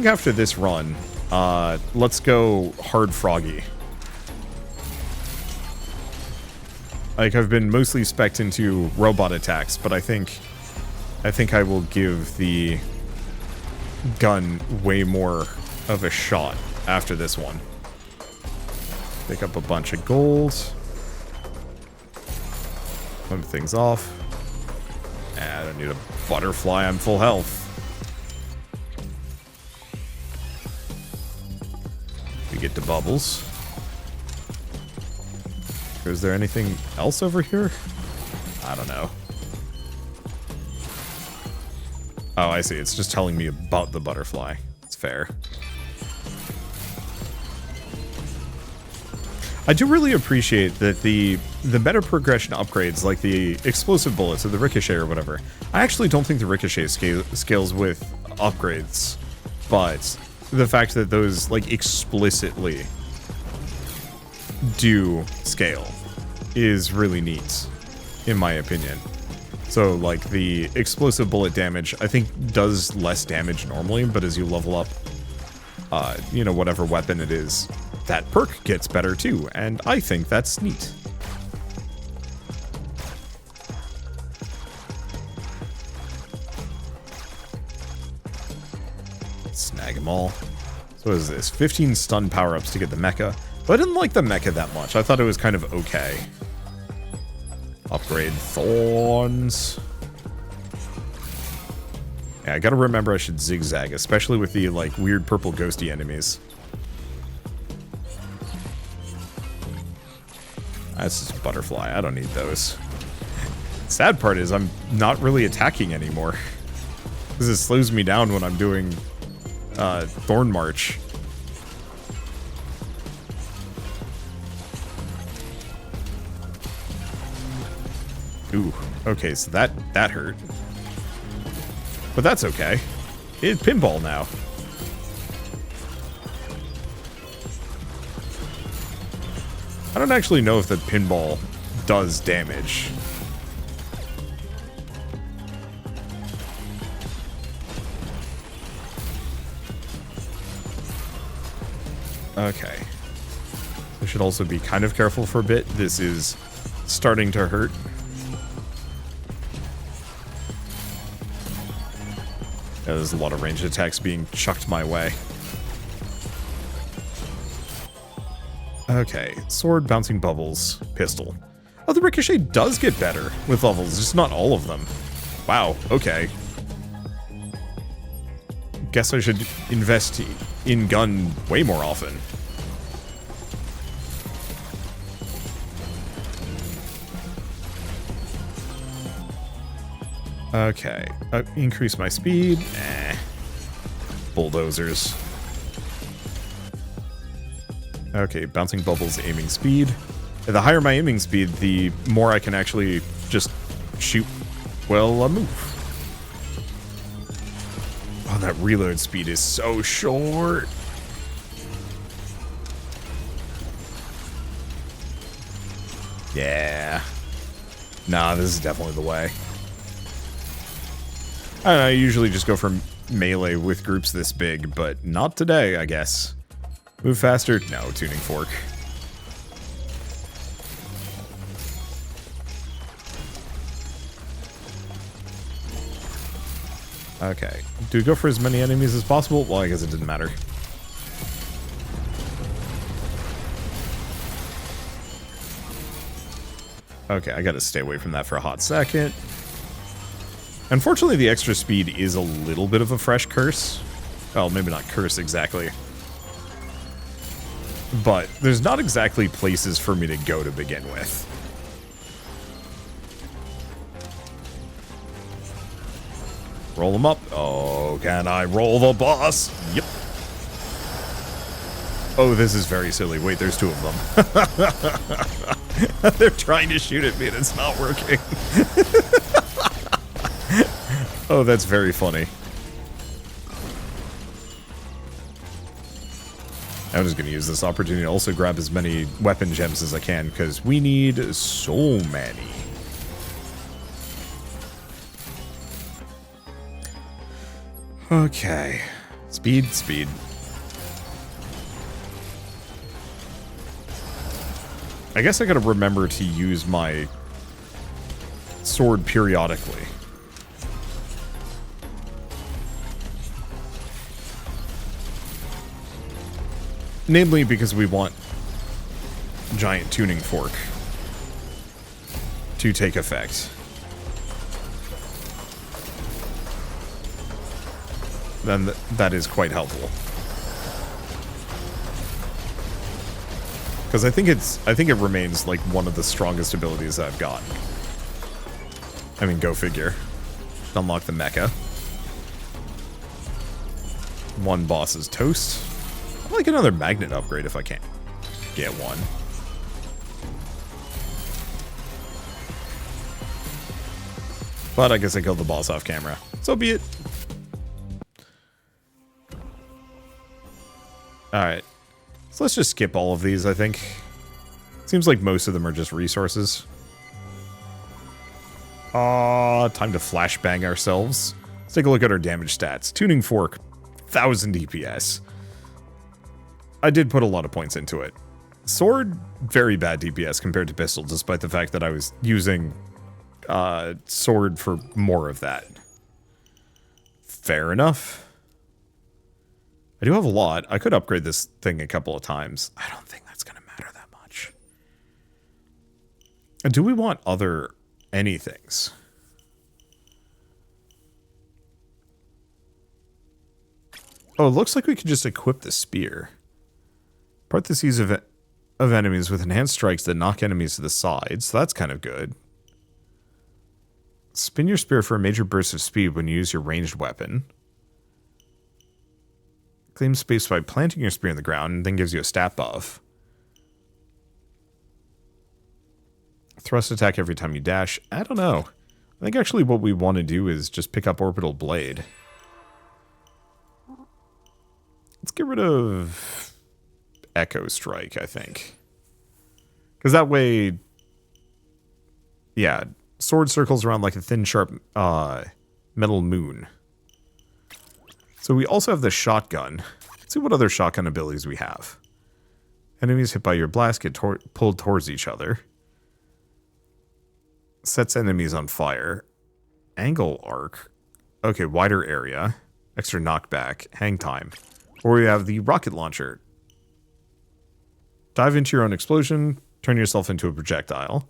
after this run, let's go hard froggy. Like, I've been mostly spec'd into robot attacks, but I think I will give the gun way more of a shot after this one. Pick up a bunch of gold. Move things off. I don't need a butterfly, I'm full health. We get to bubbles. Is there anything else over here? I don't know. Oh, I see. It's just telling me about the butterfly. It's fair. I do really appreciate that the meta progression upgrades, like the explosive bullets or the ricochet or whatever, I actually don't think the ricochet scales with upgrades, but the fact that those, like, explicitly do scale is really neat, in my opinion. So, like, the explosive bullet damage, I think, does less damage normally, but as you level up, you know, whatever weapon it is, that perk gets better too, and I think that's neat. Snag them all. So what is this? 15 stun power-ups to get the mecha. But I didn't like the mecha that much. I thought it was kind of okay. Upgrade thorns. Yeah, I gotta remember I should zigzag, especially with the, like, weird purple ghosty enemies. That's just a butterfly. I don't need those. Sad part is I'm not really attacking anymore. Because it slows me down when I'm doing Thorn March. Ooh, okay, so that hurt. But that's okay. It's pinball now. I don't actually know if the pinball does damage. Okay. I should also be kind of careful for a bit. This is starting to hurt. Yeah, there's a lot of ranged attacks being chucked my way. Okay, sword, bouncing bubbles, pistol. Oh, the ricochet does get better with levels, just not all of them. Wow, okay. Guess I should invest in gun way more often. Okay, increase my speed. Bulldozers. Okay, bouncing bubbles, aiming speed. The higher my aiming speed, the more I can actually just shoot, well, a move. Oh, that reload speed is so short. Yeah. Nah, this is definitely the way. I don't know, I usually just go for melee with groups this big, but not today, I guess. Move faster? No, tuning fork. Okay. Do we go for as many enemies as possible? Well, I guess it didn't matter. Okay, I gotta stay away from that for a hot second. Unfortunately, the extra speed is a little bit of a fresh curse. Well, maybe not curse exactly. But there's not exactly places for me to go to begin with. Roll them up. Oh, can I roll the boss? Yep. Oh, this is very silly. Wait, there's two of them. They're trying to shoot at me and it's not working. Oh, that's very funny. I'm just going to use this opportunity to also grab as many weapon gems as I can, because we need so many. Okay. Speed, speed. I guess I gotta remember to use my sword periodically. Namely because we want giant tuning fork to take effect. Then that is quite helpful. Because I think it remains like one of the strongest abilities I've got. I mean, go figure. Unlock the mecha. One boss is toast. I'd like another magnet upgrade if I can get one. But I guess I killed the boss off camera. So be it. Alright. So let's just skip all of these, I think. Seems like most of them are just resources. Time to flashbang ourselves. Let's take a look at our damage stats. Tuning fork, 1000 DPS. I did put a lot of points into it. Sword, very bad DPS compared to pistol, despite the fact that I was using sword for more of that. Fair enough. I do have a lot. I could upgrade this thing a couple of times. I don't think that's going to matter that much. Do we want other anythings? Oh, it looks like we could just equip the spear. Parentheses of enemies with enhanced strikes that knock enemies to the side, so that's kind of good. Spin your spear for a major burst of speed when you use your ranged weapon. Claim space by planting your spear in the ground, and then gives you a stat buff. Thrust attack every time you dash. I don't know. I think actually what we want to do is just pick up Orbital Blade. Let's get rid of Echo Strike, I think. Because that way, yeah, sword circles around like a thin, sharp metal moon. So we also have the shotgun. Let's see what other shotgun abilities we have. Enemies hit by your blast get pulled towards each other. Sets enemies on fire. Angle arc. Okay, wider area. Extra knockback. Hang time. Or we have the rocket launcher. Dive into your own explosion. Turn yourself into a projectile.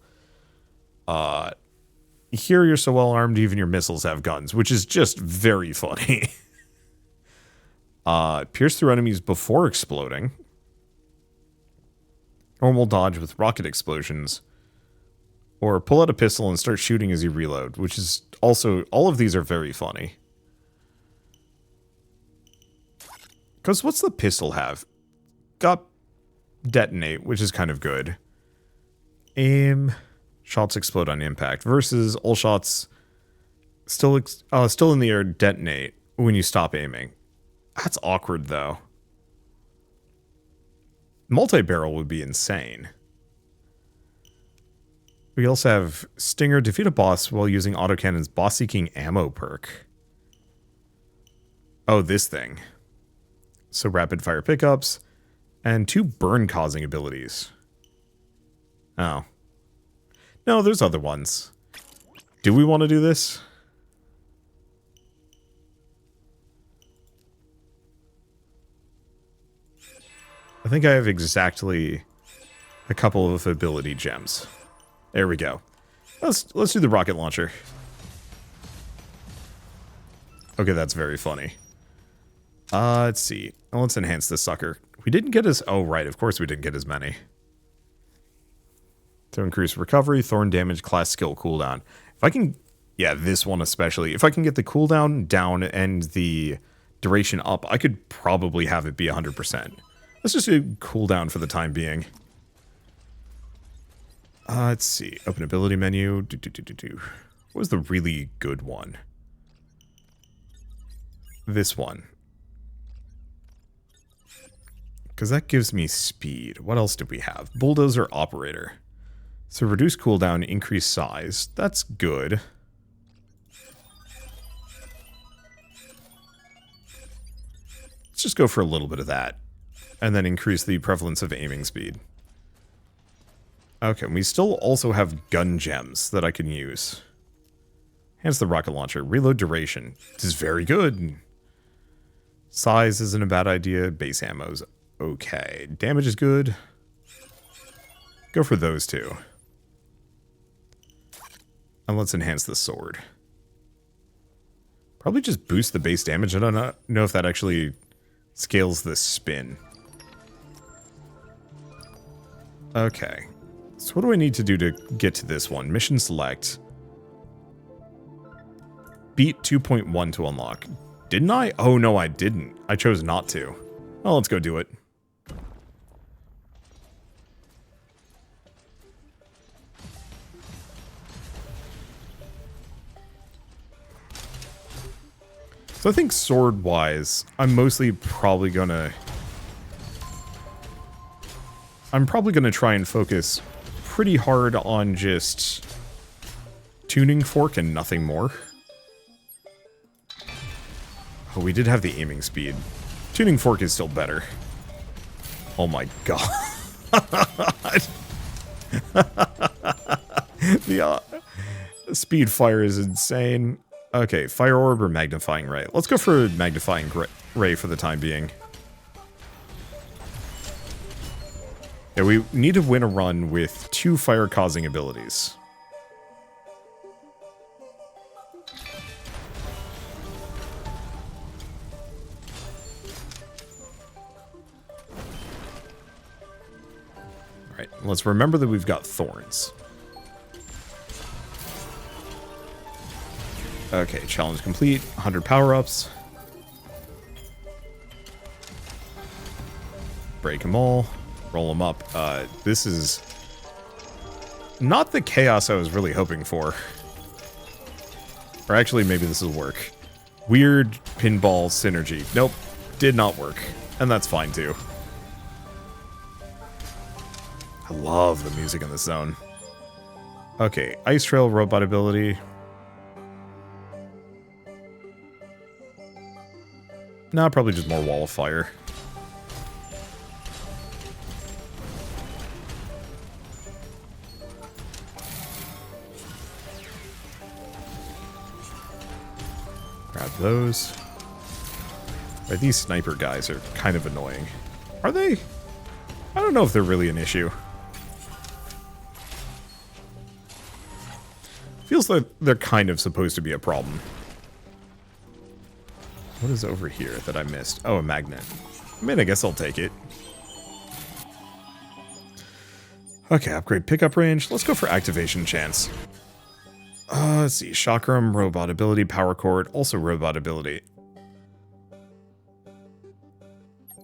Here you're so well armed, even your missiles have guns, which is just very funny. Pierce through enemies before exploding. Normal dodge with rocket explosions. Or pull out a pistol and start shooting as you reload, which is also, all of these are very funny. Because what's the pistol have? Got detonate, which is kind of good. Aim, shots explode on impact, versus all shots still in the air detonate when you stop aiming. That's awkward, though. Multi-barrel would be insane. We also have Stinger, defeat a boss while using autocannon's boss-seeking ammo perk. Oh, this thing. So rapid fire pickups, and 2 burn-causing abilities. Oh. No, there's other ones. Do we want to do this? I think I have exactly a couple of ability gems. There we go. Let's do the rocket launcher. Okay, that's very funny. Let's see. Let's enhance this sucker. We didn't get as... Oh, right. Of course we didn't get as many. To increase recovery, thorn damage, class skill cooldown. If I can... Yeah, this one especially. If I can get the cooldown down and the duration up, I could probably have it be 100%. Let's just do cooldown for the time being. Let's see. Open ability menu. What was the really good one? This one. Because that gives me speed. What else do we have? Bulldozer operator. So reduce cooldown, increase size. That's good. Let's just go for a little bit of that. And then increase the prevalence of aiming speed. Okay, we still also have gun gems that I can use. Enhance the rocket launcher. Reload duration. This is very good. Size isn't a bad idea. Base ammo's okay. Damage is good. Go for those two. And let's enhance the sword. Probably just boost the base damage. I don't know if that actually scales the spin. Okay. So what do I need to do to get to this one? Mission select. Beat 2.1 to unlock. Didn't I? Oh, no, I didn't. I chose not to. Well, let's go do it. So I think sword-wise, I'm probably gonna try and focus pretty hard on just tuning fork and nothing more. Oh, we did have the aiming speed. Tuning fork is still better. Oh my god. The speed fire is insane. Okay, fire orb or magnifying ray. Let's go for magnifying ray for the time being. Yeah, we need to win a run with 2 fire-causing abilities. Alright, let's remember that we've got thorns. Okay, challenge complete. 100 power-ups. Break them all. Roll them up. This is not the chaos I was really hoping for. Or actually, maybe this will work. Weird pinball synergy. Nope, did not work. And that's fine, too. I love the music in this zone. Okay, Ice Trail robot ability. No, probably just more wall of fire. Grab those. Right, these sniper guys are kind of annoying. Are they? I don't know if they're really an issue. Feels like they're kind of supposed to be a problem. What is over here that I missed? Oh, a magnet. I mean, I guess I'll take it. Okay, upgrade pickup range. Let's go for activation chance. Let's see. Chakram, robot ability, power cord, also robot ability.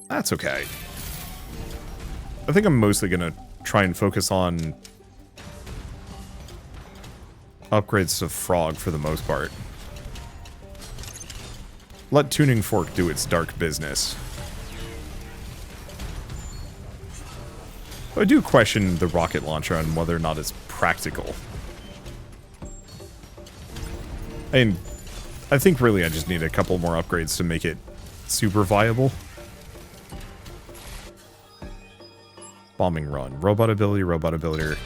That's okay. I think I'm mostly going to try and focus on upgrades to Frog for the most part. Let Tuning Fork do its dark business. I do question the rocket launcher on whether or not it's practical. And I think really I just need a couple more upgrades to make it super viable. Bombing run. Robot ability,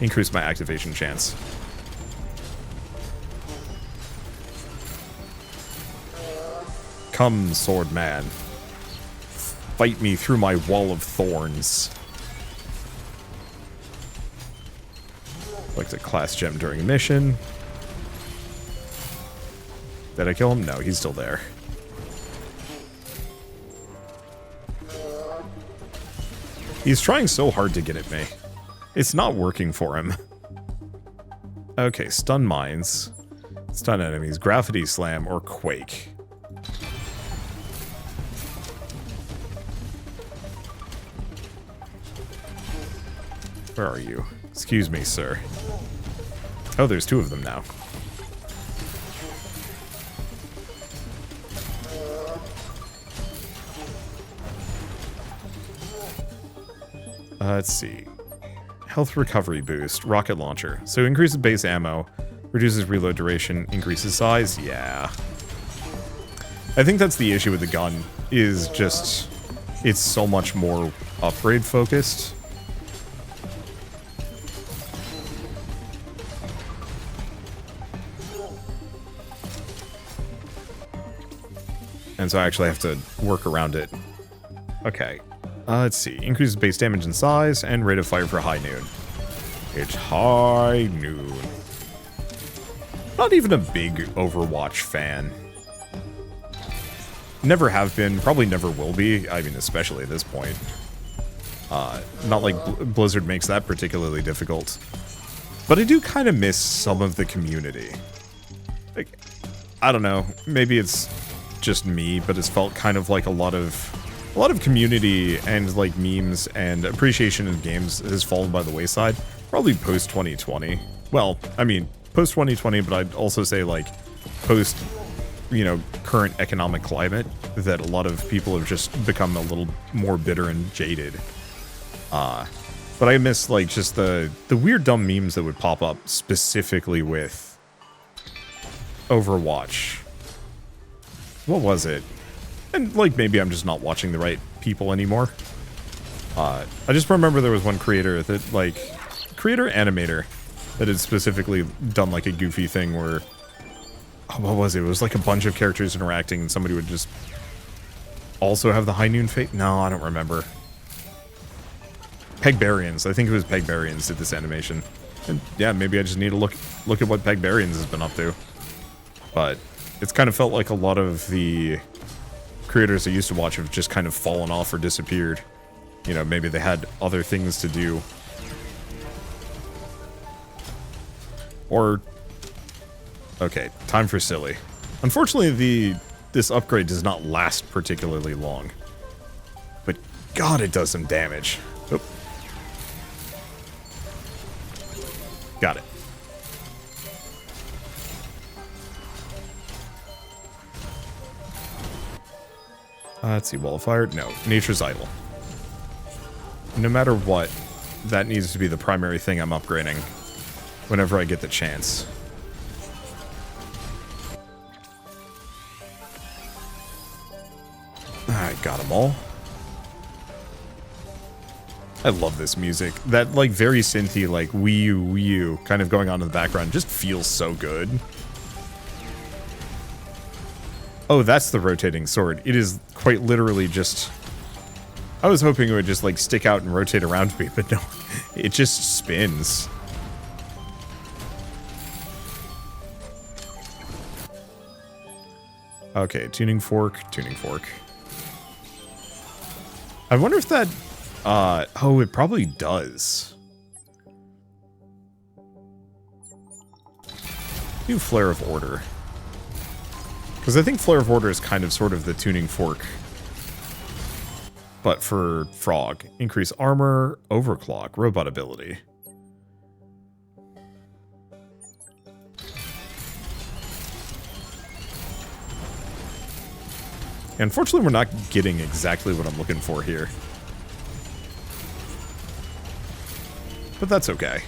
increase my activation chance. Come, sword man. Fight me through my wall of thorns. Collect a class gem during a mission. Did I kill him? No, he's still there. He's trying so hard to get at me. It's not working for him. Okay, stun mines. Stun enemies. Gravity slam or quake. Where are you? Excuse me, sir. Oh, there's 2 of them now. Let's see. Health recovery boost, rocket launcher. So increases base ammo, reduces reload duration, increases size. Yeah. I think that's the issue with the gun, is just it's so much more upgrade focused. And so I actually have to work around it. Okay. Let's see. Increases base damage and size, and rate of fire for high noon. It's high noon. Not even a big Overwatch fan. Never have been, probably never will be. I mean, especially at this point. Not like Blizzard makes that particularly difficult. But I do kind of miss some of the community. Like, I don't know. Maybe it's just me, but it's felt kind of like a lot of community and like memes and appreciation of games has fallen by the wayside. Probably post 2020. Well, I mean, post 2020, but I'd also say like post, you know, current economic climate, that a lot of people have just become a little more bitter and jaded. But I miss like just the weird dumb memes that would pop up specifically with Overwatch. What was it? And like maybe I'm just not watching the right people anymore. I just remember there was one creator that like animator that had specifically done like a goofy thing where, oh, what was it? It was like a bunch of characters interacting and somebody would just also have the high noon fate. No, I don't remember. Pegbarians. I think it was Pegbarians did this animation. And yeah, maybe I just need to look at what Pegbarians has been up to. But it's kind of felt like a lot of the creators I used to watch have just kind of fallen off or disappeared. You know, maybe they had other things to do. Or... okay, time for silly. Unfortunately, this upgrade does not last particularly long. But God, it does some damage. Oop. Got it. Let's see, wall of fire? No, nature's idol. No matter what, that needs to be the primary thing I'm upgrading whenever I get the chance. I got them all. I love this music. That, like, very synthy, like, Wii U kind of going on in the background just feels so good. Oh, that's the rotating sword. It is quite literally just... I was hoping it would just, like, stick out and rotate around me, but no. It just spins. Okay, tuning fork. I wonder if that... oh, it probably does. Do Flare of Order. Because I think Flare of Order is kind of sort of the tuning fork. But for Frog. Increase armor, overclock, robot ability. Unfortunately, we're not getting exactly what I'm looking for here. But that's okay.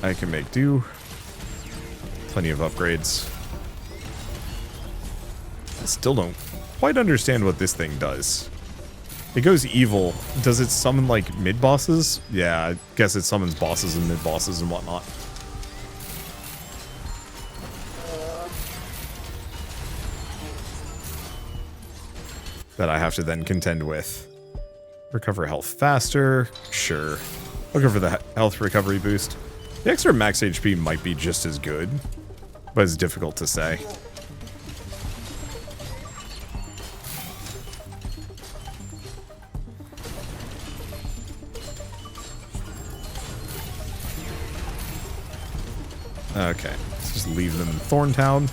I can make do. Plenty of upgrades. I still don't quite understand what this thing does. It goes evil. Does it summon, like, mid-bosses? Yeah, I guess it summons bosses and mid-bosses and whatnot. That I have to then contend with. Recover health faster. Sure. I'll go for the health recovery boost. The extra max HP might be just as good, but it's difficult to say. Okay, let's just leave them in Thorntown.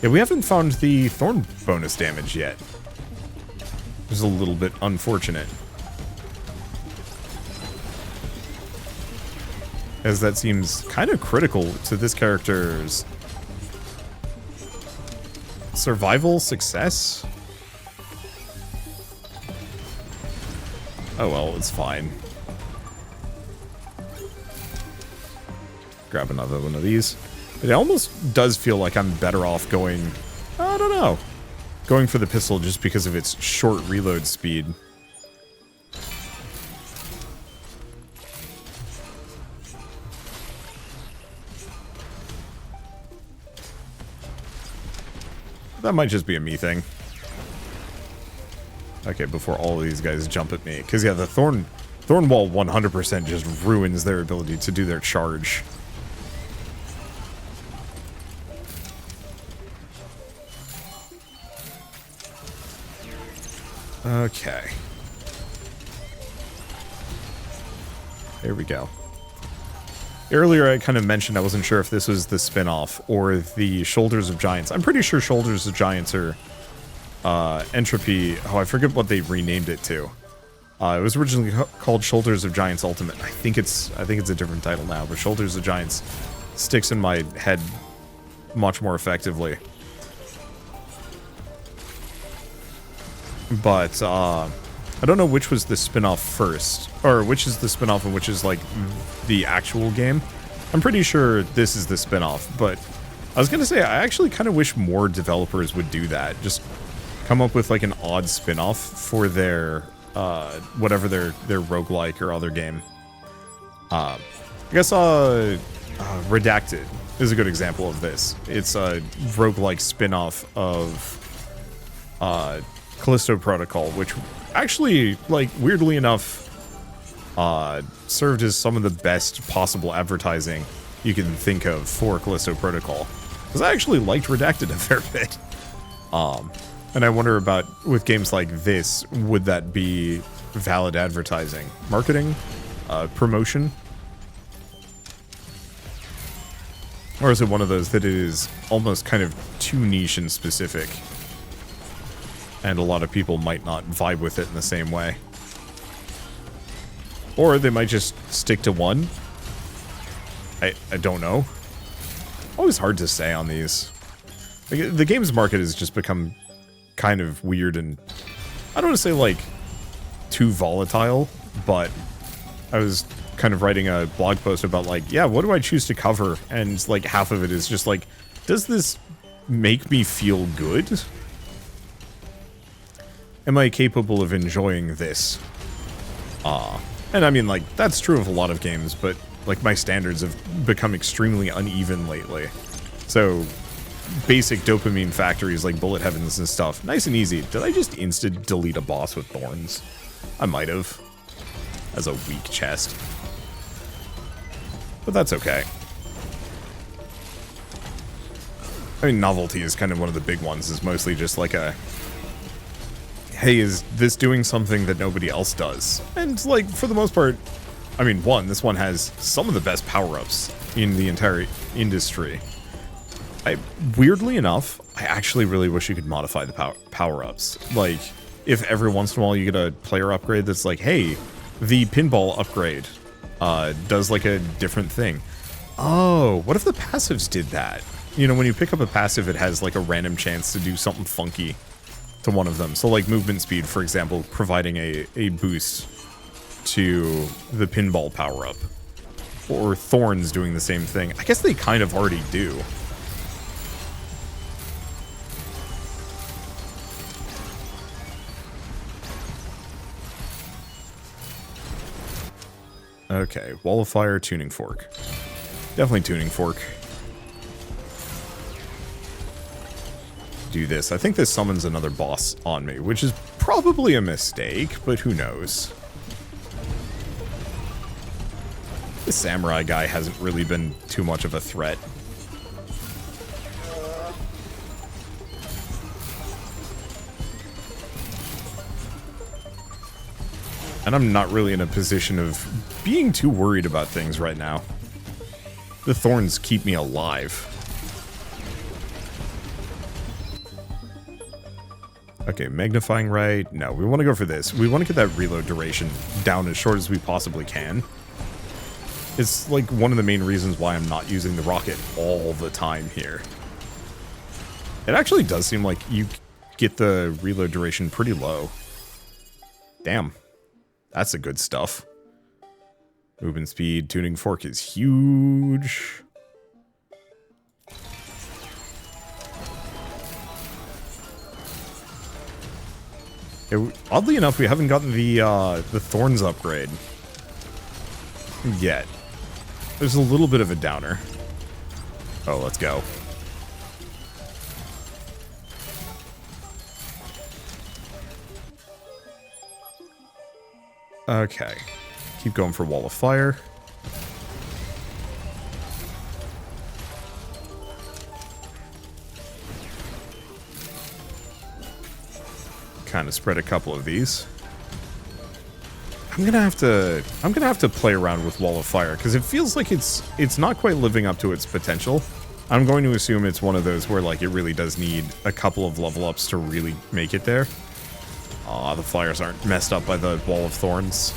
Yeah, we haven't found the thorn bonus damage yet. Which is a little bit unfortunate. As that seems kind of critical to this character's survival success. Oh well, it's fine. Grab another one of these. It almost does feel like I'm better off going, I don't know, going for the pistol just because of its short reload speed. That might just be a me thing. Okay, before all of these guys jump at me. Because, yeah, the Thorn Wall 100% just ruins their ability to do their charge. Okay. There we go. Earlier I kind of mentioned I wasn't sure if this was the spin-off or the Shoulders of Giants. I'm pretty sure Shoulders of Giants are Entropy. Oh, I forget what they renamed it to. It was originally called Shoulders of Giants Ultimate. I think it's a different title now, but Shoulders of Giants sticks in my head much more effectively. But I don't know which was the spin-off first, or which is the spin-off and which is like the actual game. I'm pretty sure this is the spin-off, but I was gonna say I actually kind of wish more developers would do that. Just come up with like an odd spin-off for their whatever their roguelike or other game. I guess Redacted is a good example of this. It's a roguelike spin-off of Callisto Protocol, which actually, like, weirdly enough, served as some of the best possible advertising you can think of for Callisto Protocol. Because I actually liked Redacted a fair bit. And I wonder about, with games like this, would that be valid advertising? Marketing? Promotion? Or is it one of those that it is almost kind of too niche and specific? And a lot of people might not vibe with it in the same way. Or they might just stick to one. I don't know. Always hard to say on these. Like, the games market has just become kind of weird and, I don't want to say like too volatile, but I was kind of writing a blog post about like, yeah, what do I choose to cover? And like half of it is just like, does this make me feel good? Am I capable of enjoying this? And I mean, like, that's true of a lot of games, but, like, my standards have become extremely uneven lately. So, basic dopamine factories like bullet heavens and stuff, nice and easy. Did I just insta-delete a boss with thorns? I might have. As a weak chest. But that's okay. I mean, novelty is kind of one of the big ones, is mostly just like a, hey, is this doing something that nobody else does? And, like, for the most part, I mean, this one has some of the best power-ups in the entire industry. Weirdly enough, I actually really wish you could modify the power-ups. Like, if every once in a while you get a player upgrade that's like, hey, the pinball upgrade does, like, a different thing. Oh, what if the passives did that? You know, when you pick up a passive, it has, like, a random chance to do something funky to one of them. So like movement speed, for example, providing a boost to the pinball power-up. Or thorns doing the same thing. I guess they kind of already do. Okay, Wall of Fire, Tuning Fork. Definitely Tuning Fork. Do this. I think this summons another boss on me, which is probably a mistake, but who knows. The samurai guy hasn't really been too much of a threat. And I'm not really in a position of being too worried about things right now. The thorns keep me alive. Okay, magnifying right. No, we want to go for this. We want to get that reload duration down as short as we possibly can. It's like one of the main reasons why I'm not using the rocket all the time here. It actually does seem like you get the reload duration pretty low. Damn. That's the good stuff. Movement speed, tuning fork is huge. Oddly enough, we haven't gotten the Thorns upgrade yet. There's a little bit of a downer. Oh, let's go. Okay. Keep going for Wall of Fire. Kind of spread a couple of these. I'm gonna have to play around with Wall of Fire because it feels like it's not quite living up to its potential. I'm going to assume it's one of those where like it really does need a couple of level ups to really make it there. Aw, the flyers aren't messed up by the Wall of Thorns.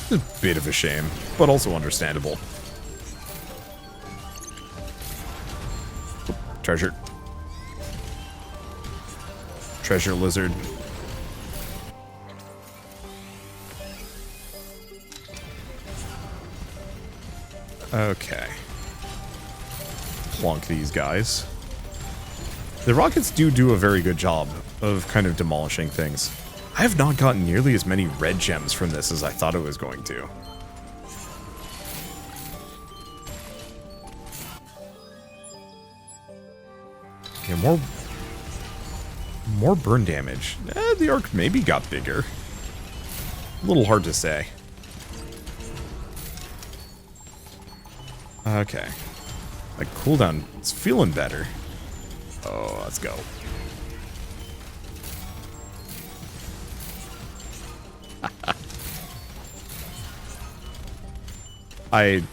It's a bit of a shame, but also understandable. Treasure. Treasure lizard. Okay. Plonk these guys. The rockets do a very good job of kind of demolishing things. I have not gotten nearly as many red gems from this as I thought it was going to. Yeah, more burn damage. The arc maybe got bigger. A little hard to say. Okay. Like cooldown, it's feeling better. Oh, let's go. I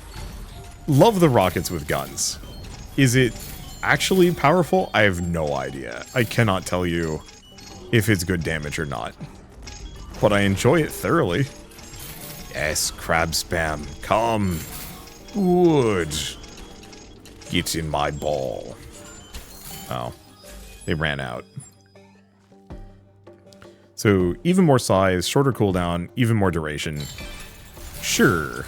love the rockets with guns. Is it actually powerful? I have no idea. I cannot tell you if it's good damage or not. But I enjoy it thoroughly. Yes, crab spam. Come. Wood. Get in my ball. Oh. They ran out. So, even more size, shorter cooldown, even more duration. Sure.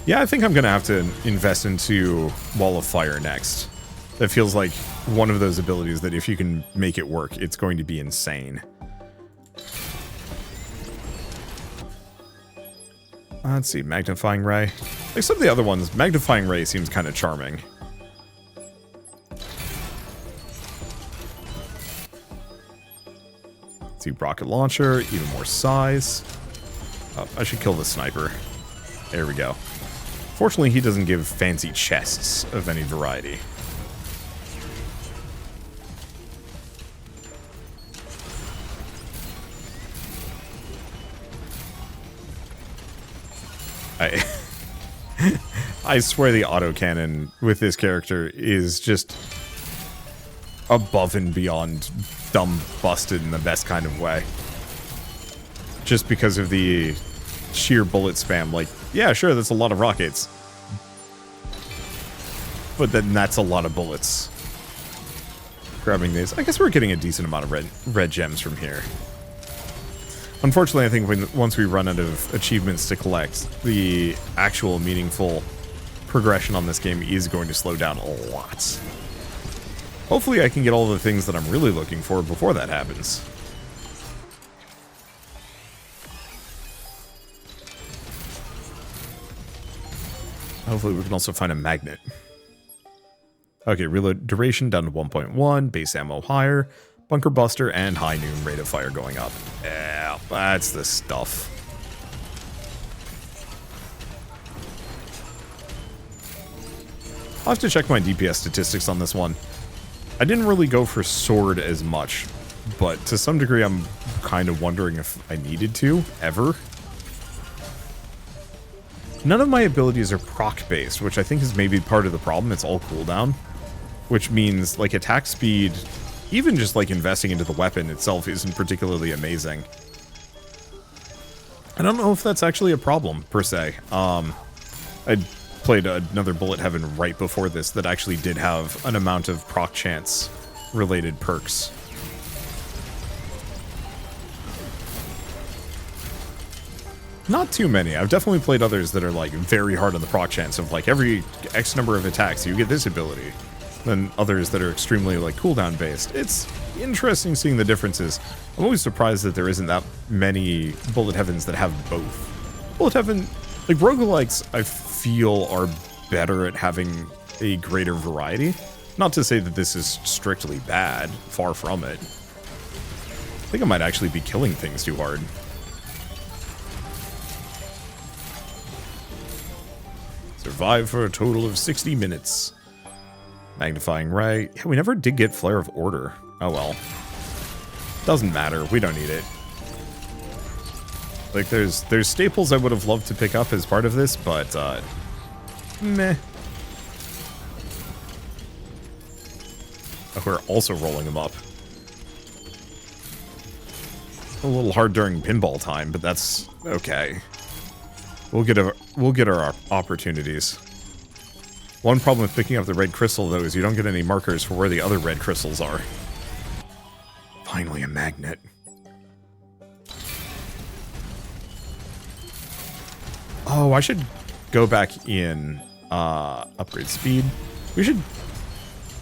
Yeah, I think I'm going to have to invest into Wall of Fire next. That feels like one of those abilities that if you can make it work, it's going to be insane. Let's see, Magnifying Ray. Like some of the other ones, Magnifying Ray seems kind of charming. Let's see, Rocket Launcher, even more size. Oh, I should kill the sniper. There we go. Fortunately, he doesn't give fancy chests of any variety. I swear the autocannon with this character is just above and beyond dumb busted in the best kind of way. Just because of the sheer bullet spam. Like, yeah, sure, that's a lot of rockets. But then that's a lot of bullets. Grabbing these. I guess we're getting a decent amount of red gems from here. Unfortunately, I think once we run out of achievements to collect, the actual meaningful progression on this game is going to slow down a lot. Hopefully I can get all the things that I'm really looking for before that happens. Hopefully we can also find a magnet. Okay, reload duration down to 1.1, base ammo higher, bunker buster, and high noon rate of fire going up. Yeah, that's the stuff. I'll have to check my DPS statistics on this one. I didn't really go for sword as much, but to some degree I'm kind of wondering if I needed to, ever. None of my abilities are proc-based, which I think is maybe part of the problem. It's all cooldown, which means, like, attack speed, even just, like, investing into the weapon itself isn't particularly amazing. I don't know if that's actually a problem, per se. I played another Bullet Heaven right before this that actually did have an amount of proc chance related perks. Not too many. I've definitely played others that are like very hard on the proc chance of like every X number of attacks you get this ability. Then others that are extremely like cooldown based. It's interesting seeing the differences. I'm always surprised that there isn't that many Bullet Heavens that have both. Bullet Heaven, like roguelikes, I feel are better at having a greater variety. Not to say that this is strictly bad, far from it. I think I might actually be killing things too hard. Survive for a total of 60 minutes. Magnifying right. Yeah, we never did get Flare of Order. Oh well. Doesn't matter. We don't need it. Like, there's staples I would have loved to pick up as part of this, but, meh. Oh, we're also rolling them up. A little hard during pinball time, but that's okay. We'll get our opportunities. One problem with picking up the red crystal, though, is you don't get any markers for where the other red crystals are. Finally, a magnet. Oh, I should go back in, upgrade speed. We should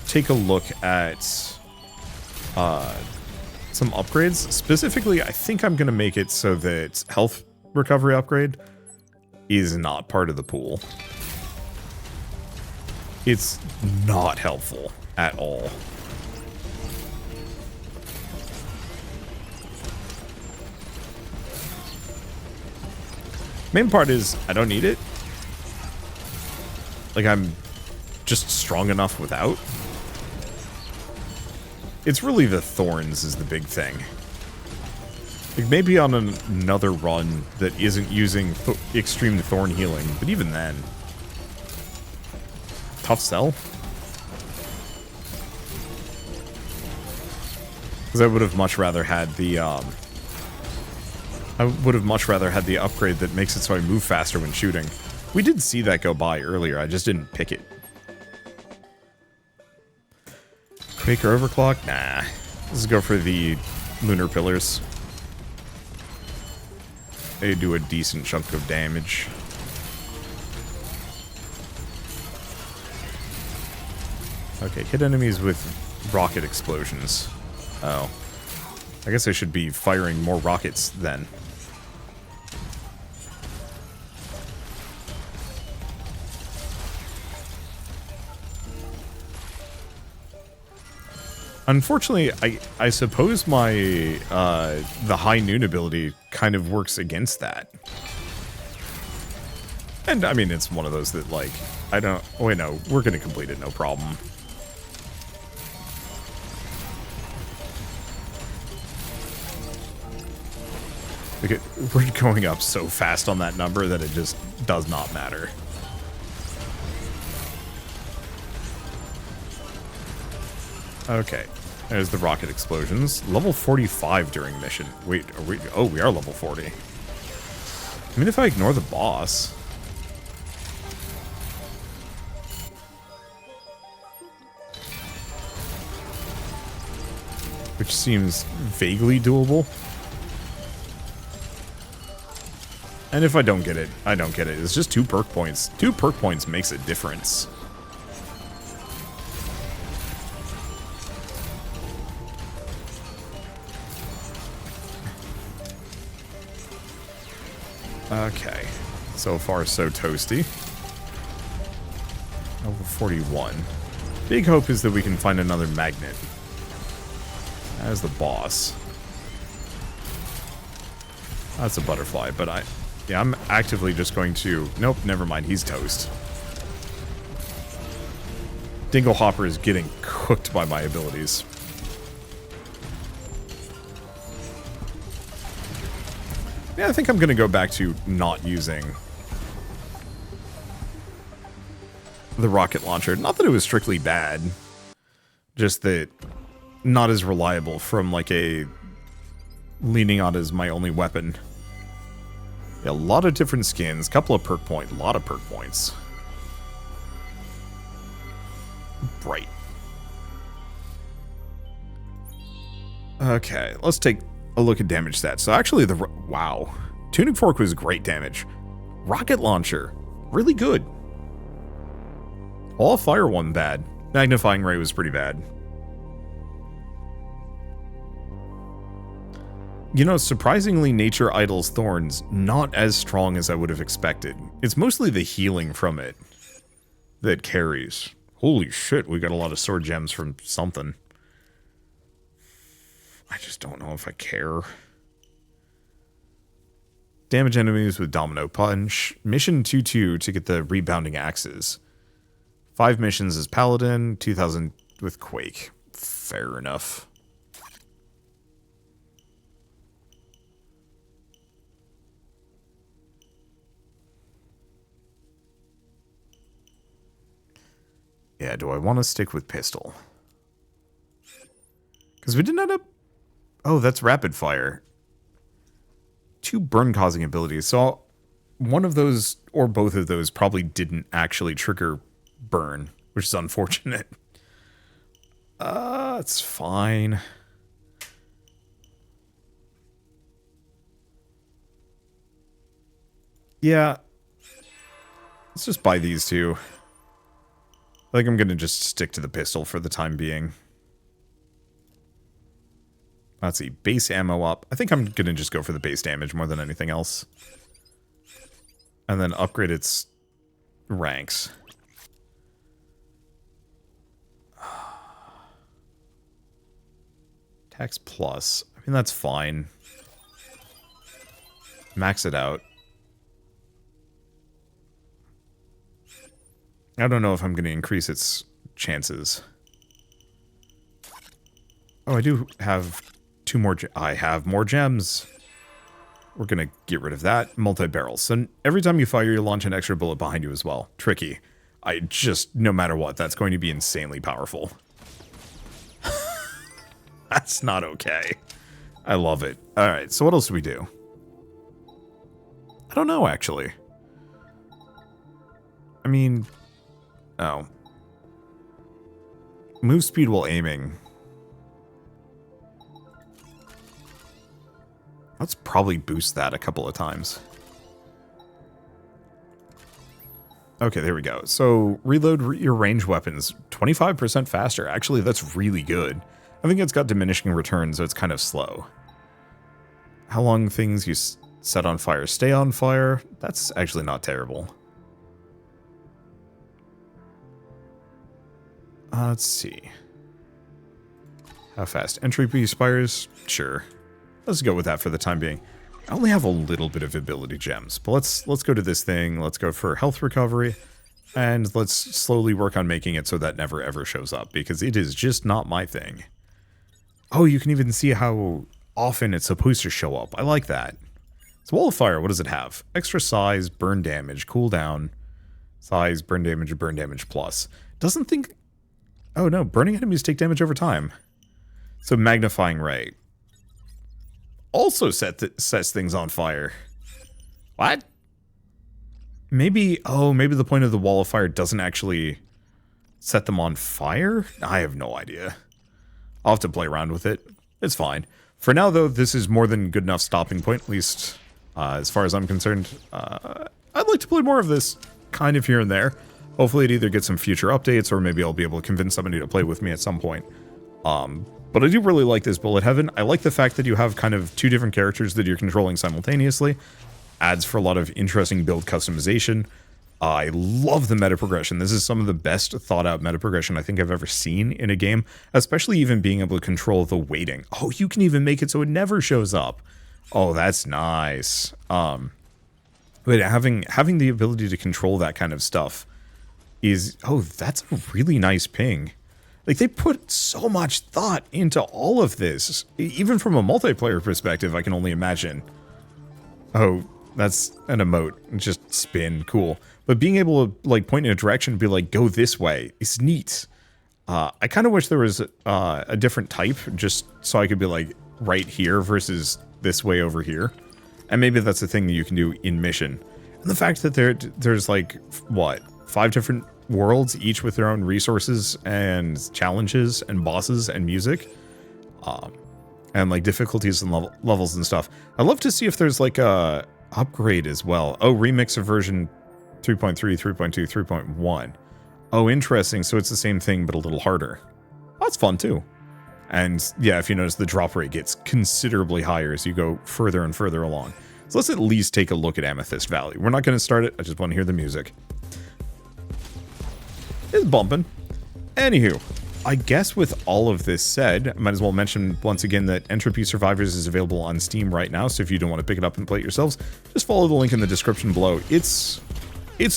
take a look at, some upgrades. Specifically, I think I'm going to make it so that health recovery upgrade is not part of the pool. It's not helpful at all. Main part is I don't need it. Like, I'm just strong enough without. It's really the thorns is the big thing. Like, maybe on another run that isn't using extreme thorn healing, but even then. Tough sell. Because I would have much rather had the, upgrade that makes it so I move faster when shooting. We did see that go by earlier, I just didn't pick it. Quaker Overclock? Nah. Let's go for the Lunar Pillars. They do a decent chunk of damage. Okay, hit enemies with rocket explosions. Oh. I guess I should be firing more rockets then. Unfortunately, I suppose my, the High Noon ability kind of works against that. And, I mean, it's one of those that, like, I don't... Wait, no, we're gonna complete it, no problem. Okay, we're going up so fast on that number that it just does not matter. Okay, there's the rocket explosions. Level 45 during mission. Wait, are we... Oh, we are level 40. I mean, if I ignore the boss... Which seems vaguely doable. And if I don't get it, I don't get it. It's just 2 perk points. 2 perk points makes a difference. Okay. So far, so toasty. Level 41. Big hope is that we can find another magnet. As the boss. That's a butterfly, but yeah, I'm actively just going to... Nope, never mind, he's toast. Dingle Hopper is getting cooked by my abilities. Yeah, I think I'm going to go back to not using the rocket launcher. Not that it was strictly bad, just that not as reliable from like a leaning on as my only weapon. Yeah, a lot of different skins, couple of perk points, a lot of perk points. Bright. Okay, let's take a look at damage stats. So actually wow. Tuning Fork was great damage. Rocket Launcher, really good. All Fire one bad. Magnifying Ray was pretty bad. You know, surprisingly, Nature Idol's Thorns, not as strong as I would have expected. It's mostly the healing from it that carries. Holy shit, we got a lot of sword gems from something. I just don't know if I care. Damage enemies with Domino Punch. Mission 2-2 to get the rebounding axes. 5 missions as Paladin, 2000 with Quake. Fair enough. Yeah, do I want to stick with pistol? Because we didn't end up... Oh, that's rapid fire. 2 burn-causing abilities. So one of those, or both of those, probably didn't actually trigger burn, which is unfortunate. It's fine. Yeah. Let's just buy these two. I think I'm going to just stick to the pistol for the time being. Let's see, base ammo up. I think I'm going to just go for the base damage more than anything else. And then upgrade its ranks. Tax plus. I mean, that's fine. Max it out. I don't know if I'm going to increase its chances. Oh, I do have 2 more. I have more gems. We're going to get rid of that. Multi-barrels. So every time you fire, you launch an extra bullet behind you as well. Tricky. I just, no matter what, that's going to be insanely powerful. That's not okay. I love it. All right, so what else do we do? I don't know, actually. I mean... Oh. Move speed while aiming. Let's probably boost that a couple of times. Okay, there we go. So, reload your range weapons 25% faster. Actually, that's really good. I think it's got diminishing returns, so it's kind of slow. How long things you set on fire stay on fire? That's actually not terrible. Let's see. How fast? Entropy Survivors? Sure. Let's go with that for the time being. I only have a little bit of ability gems, but let's go to this thing. Let's go for health recovery, and let's slowly work on making it so that never ever shows up, because it is just not my thing. Oh, you can even see how often it's supposed to show up. I like that. So Wall of Fire, what does it have? Extra size, burn damage, cooldown, size, burn damage plus. Doesn't think... Oh no, burning enemies take damage over time. So Magnifying Ray also sets things on fire. What? Maybe, oh, maybe the point of the Wall of Fire doesn't actually set them on fire? I have no idea. I'll have to play around with it. It's fine. For now, though, this is more than good enough stopping point, at least as far as I'm concerned. I'd like to play more of this, kind of here and there. Hopefully it either gets some future updates, or maybe I'll be able to convince somebody to play with me at some point. But I do really like this Bullet Heaven. I like the fact that you have kind of 2 different characters that you're controlling simultaneously. Adds for a lot of interesting build customization. I love the meta progression. This is some of the best thought out meta progression I think I've ever seen in a game, especially even being able to control the weighting. Oh, you can even make it so it never shows up. Oh, that's nice. But having the ability to control that kind of stuff is, oh, that's a really nice ping. Like, they put so much thought into all of this. Even from a multiplayer perspective, I can only imagine. Oh, That's an emote. Just spin. Cool. But being able to, like, point in a direction and be like, go this way is neat. I kind of wish there was a different type, just so I could be like, right here versus this way over here. And maybe that's a thing that you can do in mission. And the fact that there's like, what, 5 different worlds, each with their own resources and challenges and bosses and music. And like difficulties and levels and stuff. I'd love to see if there's like a upgrade as well. Oh, remix of version 3.3, 3.2, 3.1. Oh, interesting. So it's the same thing, but a little harder. That's fun too. And yeah, if you notice, the drop rate gets considerably higher as you go further and further along. So let's at least take a look at Amethyst Valley. We're not going to start it. I just want to hear the music. It's bumping. Anywho, I guess with all of this said, I might as well mention once again that Entropy Survivors is available on Steam right now. So if you don't want to pick it up and play it yourselves, just follow the link in the description below. It's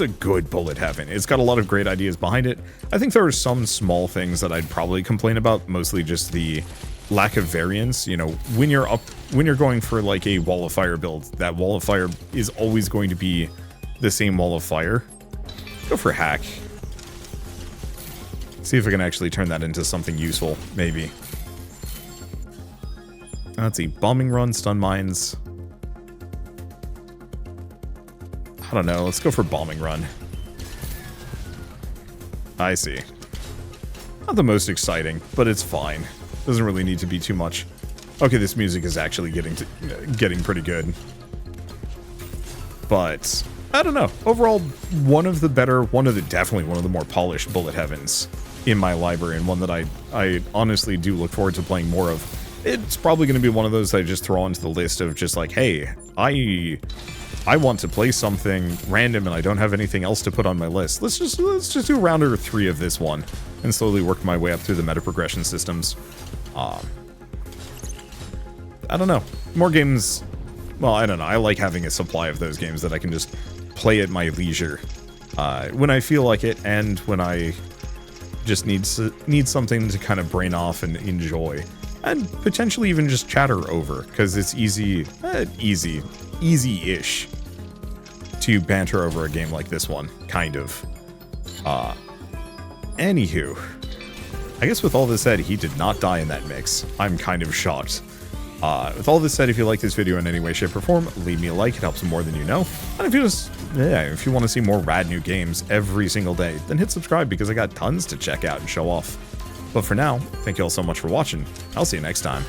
a good bullet heaven. It's got a lot of great ideas behind it. I think there are some small things that I'd probably complain about, mostly just the lack of variance. You know, when you're going for like a wall of fire build, that wall of fire is always going to be the same wall of fire. Go for hack. See if I can actually turn that into something useful, maybe. Let's see, bombing run, stun mines. I don't know, let's go for bombing run. I see. Not the most exciting, but it's fine. Doesn't really need to be too much. Okay, this music is actually getting pretty good. But I don't know. Overall, definitely one of the more polished bullet heavens in my library, and one that I honestly do look forward to playing more of. It's probably going to be one of those that I just throw onto the list of just like, hey, I want to play something random and I don't have anything else to put on my list. Let's just do a round or 3 of this one and slowly work my way up through the meta progression systems. I don't know. More games. Well, I don't know. I like having a supply of those games that I can just play at my leisure when I feel like it, and when I just need something to kind of brain off and enjoy, and potentially even just chatter over, because it's easy-ish to banter over a game like this one, kind of. Anywho, I guess with all this said, he did not die in that mix. I'm kind of shocked. With all this said, if you like this video in any way, shape, or form, leave me a like. It helps more than you know. And if you want to see more rad new games every single day, then hit subscribe, because I got tons to check out and show off. But for now, thank you all so much for watching. I'll see you next time.